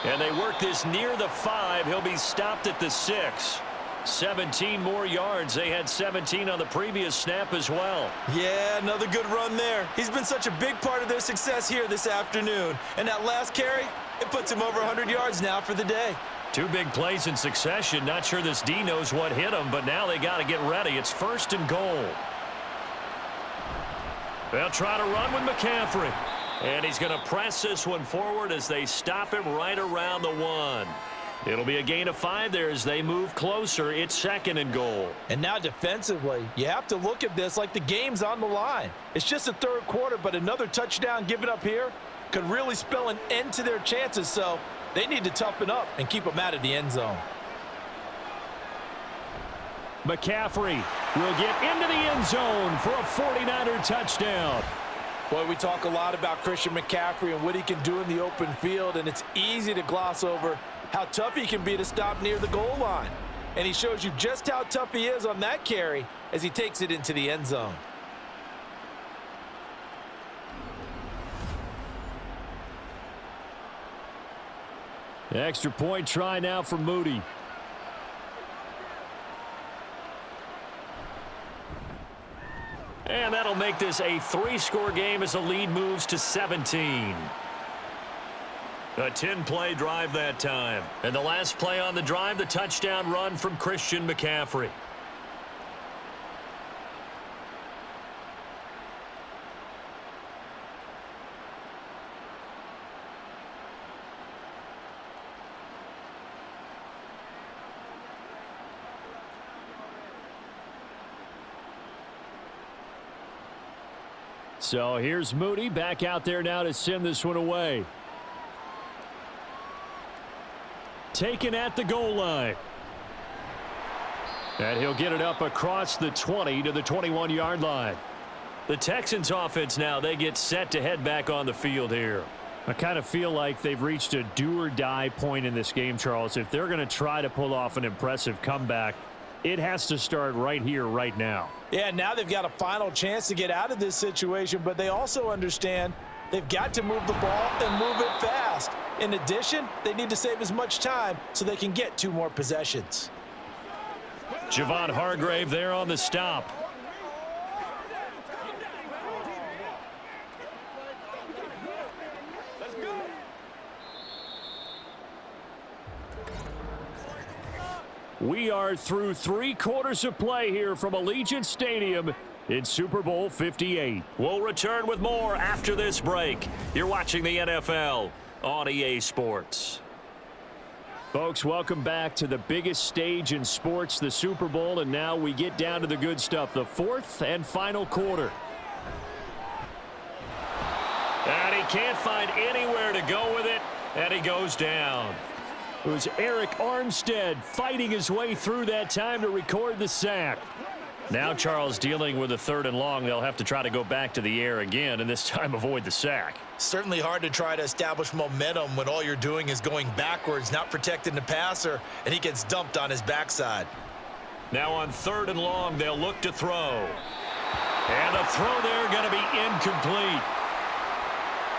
And they work this near the 5. He'll be stopped at the 6. 17 more yards. They had 17 on the previous snap as well. Yeah, another good run there. He's been such a big part of their success here this afternoon. And that last carry, it puts him over 100 yards now for the day. 2 big plays in succession. Not sure this D knows what hit him, but now they got to get ready. It's first and goal. They'll try to run with McCaffrey. And he's going to press this one forward as they stop him right around the 1. It'll be a gain of 5 there as they move closer. It's second and goal. And now defensively, you have to look at this like the game's on the line. It's just the third quarter, but another touchdown given up here could really spell an end to their chances. So they need to toughen up and keep them out of the end zone. McCaffrey will get into the end zone for a 49er touchdown. Boy, we talk a lot about Christian McCaffrey and what he can do in the open field, and it's easy to gloss over how tough he can be to stop near the goal line. And he shows you just how tough he is on that carry as he takes it into the end zone. The extra point try now for Moody. And that'll make this a 3-score game as the lead moves to 17. A 10-play drive that time. And the last play on the drive, the touchdown run from Christian McCaffrey. So here's Moody back out there now to send this one away. Taken at the goal line. And he'll get it up across the 20 to the 21-yard line. The Texans offense now, they get set to head back on the field here. I kind of feel like they've reached a do-or-die point in this game, Charles. If they're going to try to pull off an impressive comeback, it has to start right here, right now. Yeah, now they've got a final chance to get out of this situation, but they also understand they've got to move the ball and move it fast. In addition, they need to save as much time so they can get 2 more possessions. Javon Hargrave there on the stop. We are through 3 quarters of play here from Allegiant Stadium in Super Bowl 58. We'll return with more after this break. You're watching the NFL on EA Sports. Folks, welcome back to the biggest stage in sports, the Super Bowl, and now we get down to the good stuff, the 4th and final quarter. And he can't find anywhere to go with it, and he goes down. It was Eric Armstead fighting his way through that time to record the sack. Now Charles dealing with a 3rd and long. They'll have to try to go back to the air again and this time avoid the sack. Certainly hard to try to establish momentum when all you're doing is going backwards, not protecting the passer, and he gets dumped on his backside. Now on 3rd and long, they'll look to throw. And the throw there going to be incomplete.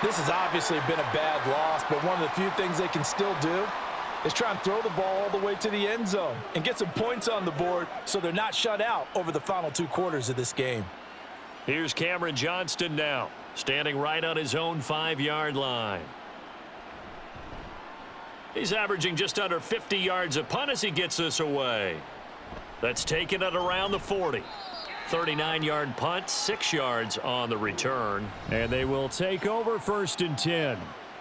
This has obviously been a bad loss, but one of the few things they can still do is try and throw the ball all the way to the end zone and get some points on the board so they're not shut out over the final 2 quarters of this game. Here's Cameron Johnston now, standing right on his own 5-yard line. He's averaging just under 50 yards a punt as he gets this away. That's taken at around the 40. 39-yard punt, 6 yards on the return. And they will take over 1st and 10.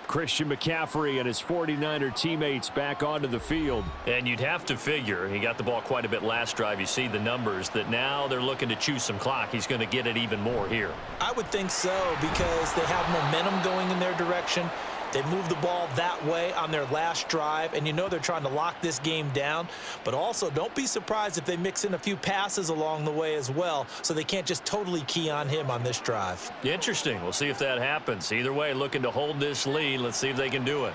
Christian McCaffrey and his 49er teammates back onto the field. And you'd have to figure, he got the ball quite a bit last drive. You see the numbers, that now they're looking to chew some clock. He's going to get it even more here. I would think so, because they have momentum going in their direction. They moved the ball that way on their last drive, and you know they're trying to lock this game down. But also, don't be surprised if they mix in a few passes along the way as well, so they can't just totally key on him on this drive. Interesting. We'll see if that happens. Either way, looking to hold this lead. Let's see if they can do it.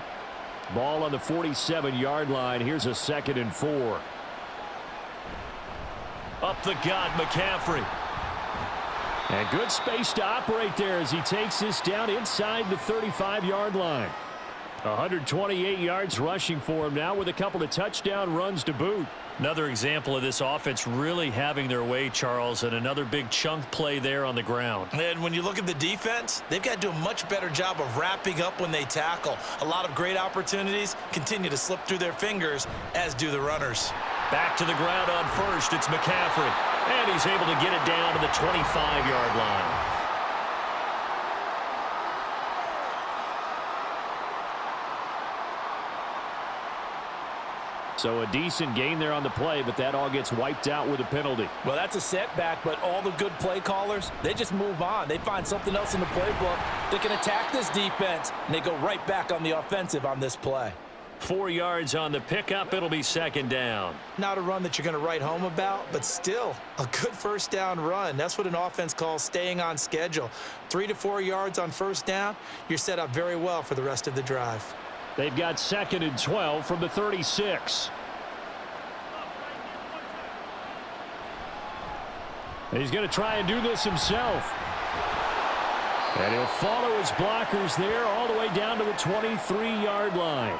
Ball on the 47-yard line. Here's a 2nd and 4. Up the gut, McCaffrey. And good space to operate there as he takes this down inside the 35-yard line. 128 yards rushing for him now with a couple of touchdown runs to boot. Another example of this offense really having their way, Charles, and another big chunk play there on the ground. And when you look at the defense, they've got to do a much better job of wrapping up when they tackle. A lot of great opportunities continue to slip through their fingers, as do the runners. Back to the ground on first. It's McCaffrey. And he's able to get it down to the 25-yard line. So a decent gain there on the play, but that all gets wiped out with a penalty. Well, that's a setback, but all the good play callers, they just move on. They find something else in the playbook. They can attack this defense, and they go right back on the offensive on this play. 4 yards on the pickup. It'll be 2nd down. Not a run that you're going to write home about, but still a good first down run. That's what an offense calls staying on schedule. 3 to 4 yards on first down, you're set up very well for the rest of the drive. They've got 2nd and 12 from the 36. And he's going to try and do this himself. And he'll follow his blockers there all the way down to the 23-yard line.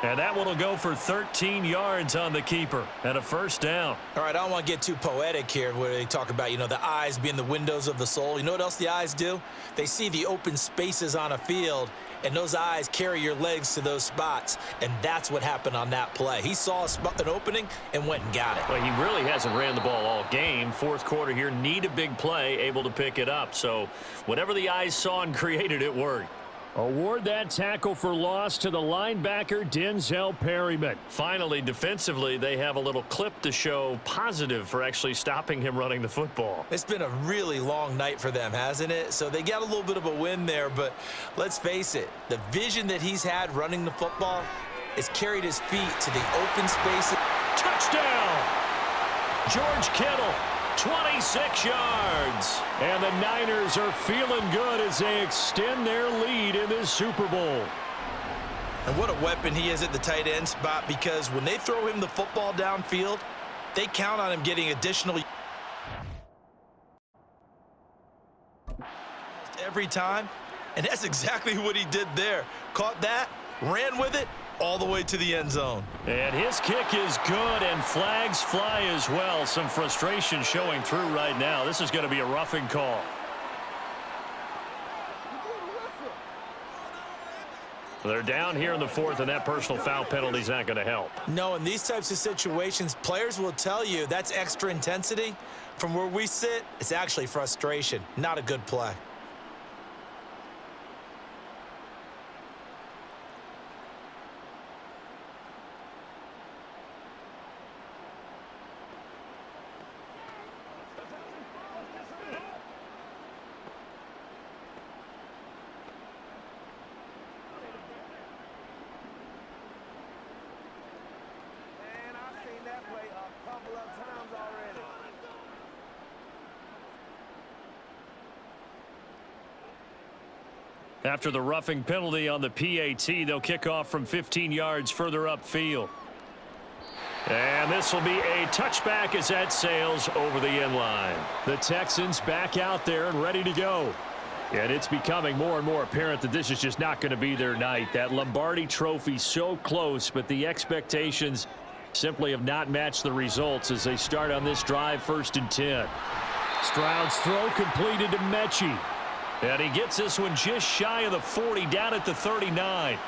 And that one will go for 13 yards on the keeper and a first down. All right, I don't want to get too poetic here where they talk about, the eyes being the windows of the soul. You know what else the eyes do? They see the open spaces on a field, and those eyes carry your legs to those spots, and that's what happened on that play. He saw an opening and went and got it. Well, he really hasn't ran the ball all game. Fourth quarter here, need a big play, able to pick it up. So whatever the eyes saw and created, it worked. Award that tackle for loss to the linebacker, Denzel Perryman. Finally, defensively, they have a little clip to show positive for actually stopping him running the football. It's been a really long night for them, hasn't it? So they got a little bit of a win there, but let's face it, the vision that he's had running the football has carried his feet to the open space. Touchdown! George Kittle. 26 yards. And the Niners are feeling good as they extend their lead in this Super Bowl. And what a weapon he is at the tight end spot, because when they throw him the football downfield, they count on him getting additional every time. And that's exactly what he did there. Caught that, ran with it, all the way to the end zone. And his kick is good, and flags fly as well. Some frustration showing through right now. This is going to be a roughing call. They're down here in the fourth, and that personal foul penalty is not going to help. No, in these types of situations, players will tell you that's extra intensity. From where we sit, it's actually frustration, not a good play. After the roughing penalty on the PAT, they'll kick off from 15 yards further upfield. And this will be a touchback as that sails over the end line. The Texans back out there and ready to go. And it's becoming more and more apparent that this is just not going to be their night. That Lombardi trophy so close, but the expectations simply have not matched the results as they start on this drive, 1st and 10. Stroud's throw completed to Mechie. And he gets this one just shy of the 40, down at the 39.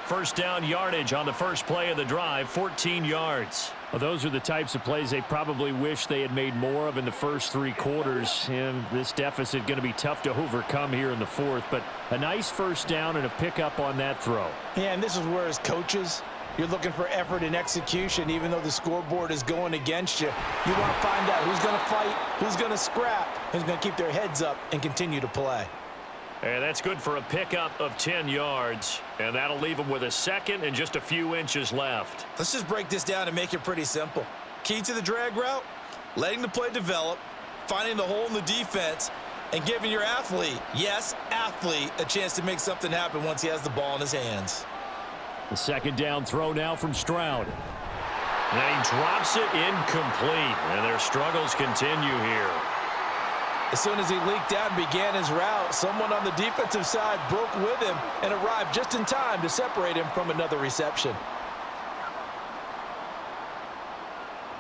First down yardage on the first play of the drive, 14 yards. Well, those are the types of plays they probably wish they had made more of in the first 3 quarters. And this deficit going to be tough to overcome here in the fourth. But a nice first down and a pickup on that throw. Yeah, and this is where, as coaches, you're looking for effort and execution, even though the scoreboard is going against you. You want to find out who's going to fight, who's going to scrap, who's going to keep their heads up and continue to play. And that's good for a pickup of 10 yards. And that'll leave them with a second and just a few inches left. Let's just break this down and make it pretty simple. Key to the drag route, letting the play develop, finding the hole in the defense, and giving your athlete, yes, athlete, a chance to make something happen once he has the ball in his hands. The second down throw now from Stroud. And he drops it incomplete. And their struggles continue here. As soon as he leaked out and began his route, someone on the defensive side broke with him and arrived just in time to separate him from another reception.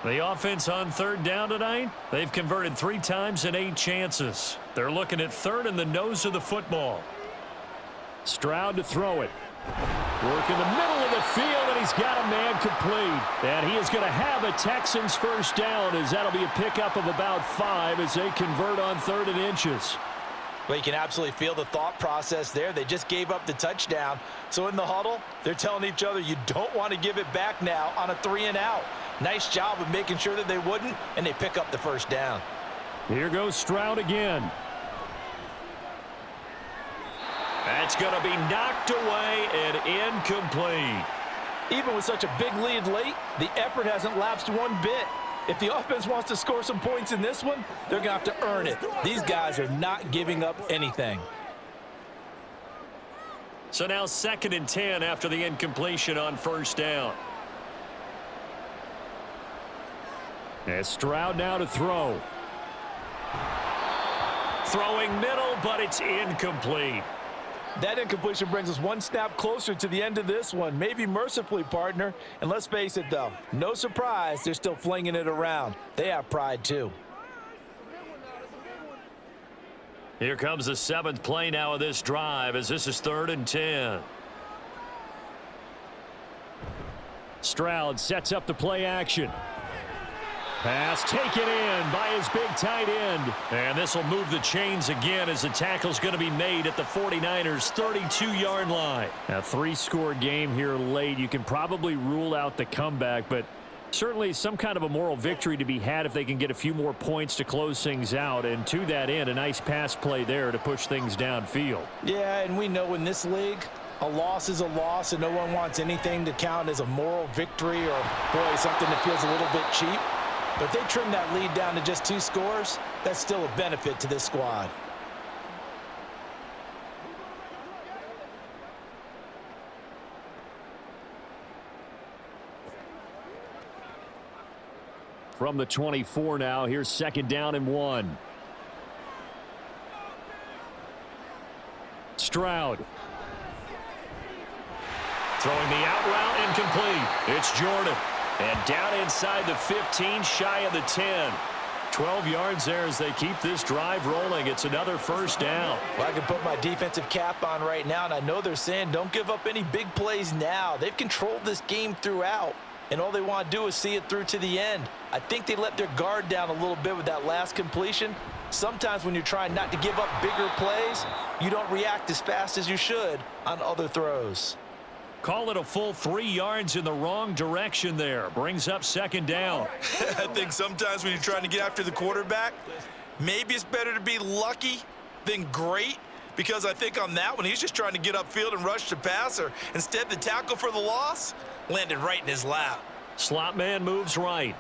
The offense on third down tonight, they've converted 3 times in 8 chances. They're looking at third in the nose of the football. Stroud to throw it. Work in the middle of the field, and he's got a man complete. And he is going to have a Texans first down, as that'll be a pickup of about 5 as they convert on 3rd and inches. Well, you can absolutely feel the thought process there. They just gave up the touchdown. So in the huddle, they're telling each other, you don't want to give it back now on a 3-and-out. Nice job of making sure that they wouldn't, and they pick up the first down. Here goes Stroud again. That's going to be knocked away and incomplete. Even with such a big lead late, the effort hasn't lapsed one bit. If the offense wants to score some points in this one, they're going to have to earn it. These guys are not giving up anything. So now 2nd and 10 after the incompletion on first down. As Stroud now to throw. Throwing middle, but it's incomplete. That incompletion brings us one snap closer to the end of this one. Maybe mercifully, partner. And let's face it, though, no surprise, they're still flinging it around. They have pride, too. Here comes the 7th play now of this drive, as this is 3rd and 10. Stroud sets up the play action. Pass taken in by his big tight end. And this will move the chains again as the tackle's going to be made at the 49ers' 32-yard line. A 3-score game here late. You can probably rule out the comeback, but certainly some kind of a moral victory to be had if they can get a few more points to close things out. And to that end, a nice pass play there to push things downfield. Yeah, and we know in this league, a loss is a loss, and no one wants anything to count as a moral victory or, boy, something that feels a little bit cheap. But if they trim that lead down to just 2 scores, that's still a benefit to this squad. From the 24 now, here's 2nd down and 1. Stroud. Throwing the out route incomplete. It's Jordan. And down inside the 15, shy of the 10. 12 yards there as they keep this drive rolling. It's another first down. Well, I can put my defensive cap on right now, and I know they're saying don't give up any big plays now. They've controlled this game throughout, and all they want to do is see it through to the end. I think they let their guard down a little bit with that last completion. Sometimes when you're trying not to give up bigger plays, you don't react as fast as you should on other throws. Call it a full 3 yards in the wrong direction there. Brings up 2nd down. I think sometimes when you're trying to get after the quarterback, maybe it's better to be lucky than great, because I think on that one, he's just trying to get upfield and rush the passer. Instead, the tackle for the loss landed right in his lap. Slot man moves right.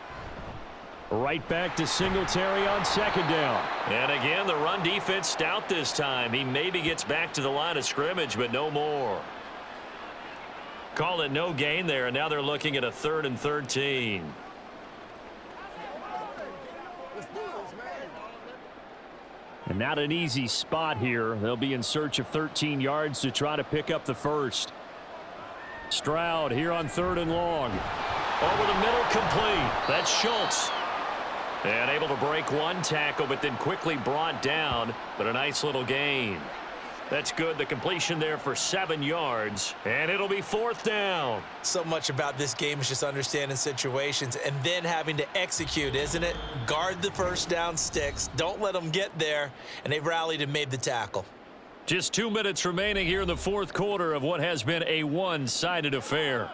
Right back to Singletary on 2nd down. And again, the run defense stout this time. He maybe gets back to the line of scrimmage, but no more. Call it no gain there, and now they're looking at a 3rd and 13. And not an easy spot here. They'll be in search of 13 yards to try to pick up the first. Stroud here on 3rd and long. Over the middle, complete. That's Schultz. And able to break one tackle, but then quickly brought down. But a nice little gain. That's good. The completion there for 7 yards. And it'll be 4th down. So much about this game is just understanding situations and then having to execute, isn't it? Guard the first down sticks. Don't let them get there. And they rallied and made the tackle. Just 2 minutes remaining here in the 4th quarter of what has been a one-sided affair.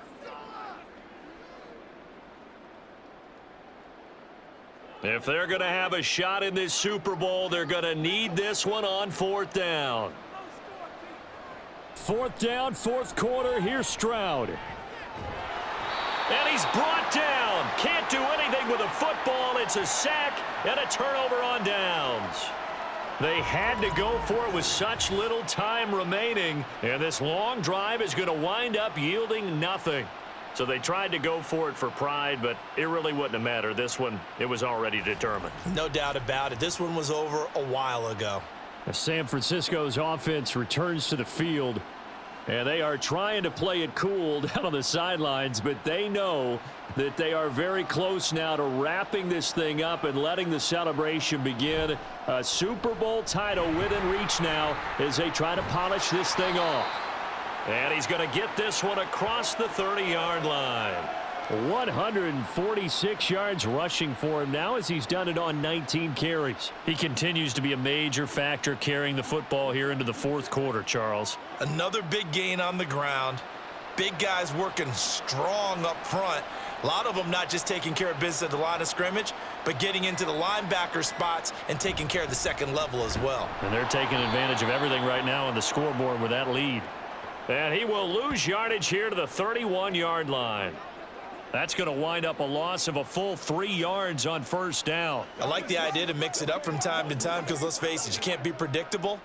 If they're going to have a shot in this Super Bowl, they're going to need this one on 4th down. 4th down, 4th quarter. Here's Stroud. And he's brought down. Can't do anything with a football. It's a sack and a turnover on downs. They had to go for it with such little time remaining, and this long drive is going to wind up yielding nothing. So they tried to go for it for pride, but it really wouldn't have mattered. This one, it was already determined. No doubt about it. This one was over a while ago. San Francisco's offense returns to the field, and they are trying to play it cool down on the sidelines, but they know that they are very close now to wrapping this thing up and letting the celebration begin. A Super Bowl title within reach now as they try to polish this thing off. And he's going to get this one across the 30-yard line. 146 yards rushing for him now as he's done it on 19 carries. He continues to be a major factor carrying the football here into the fourth quarter, Charles. Another big gain on the ground. Big guys working strong up front. A lot of them not just taking care of business at the line of scrimmage, but getting into the linebacker spots and taking care of the second level as well. And they're taking advantage of everything right now on the scoreboard with that lead. And he will lose yardage here to the 31-yard line. That's going to wind up a loss of a full 3 yards on first down. I like the idea to mix it up from time to time because, let's face it, you can't be predictable.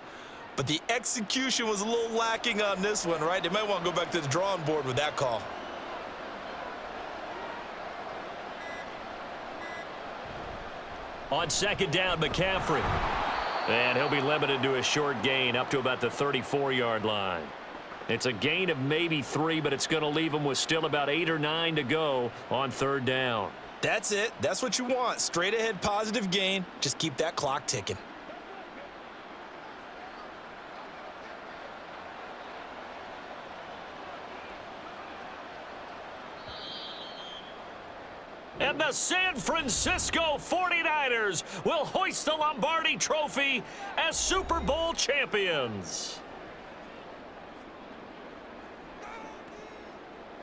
But the execution was a little lacking on this one, right? They might want to go back to the drawing board with that call. On second down, McCaffrey. And he'll be limited to a short gain up to about the 34-yard line. It's a gain of maybe 3, but it's going to leave him with still about 8 or 9 to go on third down. That's it. That's what you want. Straight ahead positive gain. Just keep that clock ticking. And the San Francisco 49ers will hoist the Lombardi Trophy as Super Bowl champions.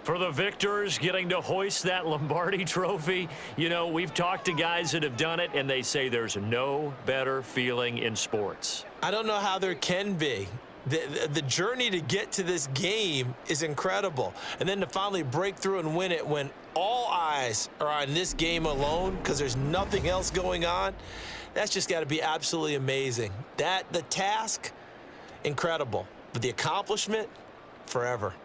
For the victors getting to hoist that Lombardi Trophy, you know, we've talked to guys that have done it, and they say there's no better feeling in sports. I don't know how there can be. The journey to get to this game is incredible. And then to finally break through and win it when all eyes are on this game alone because there's nothing else going on, that's just got to be absolutely amazing. The task, incredible. But the accomplishment, forever.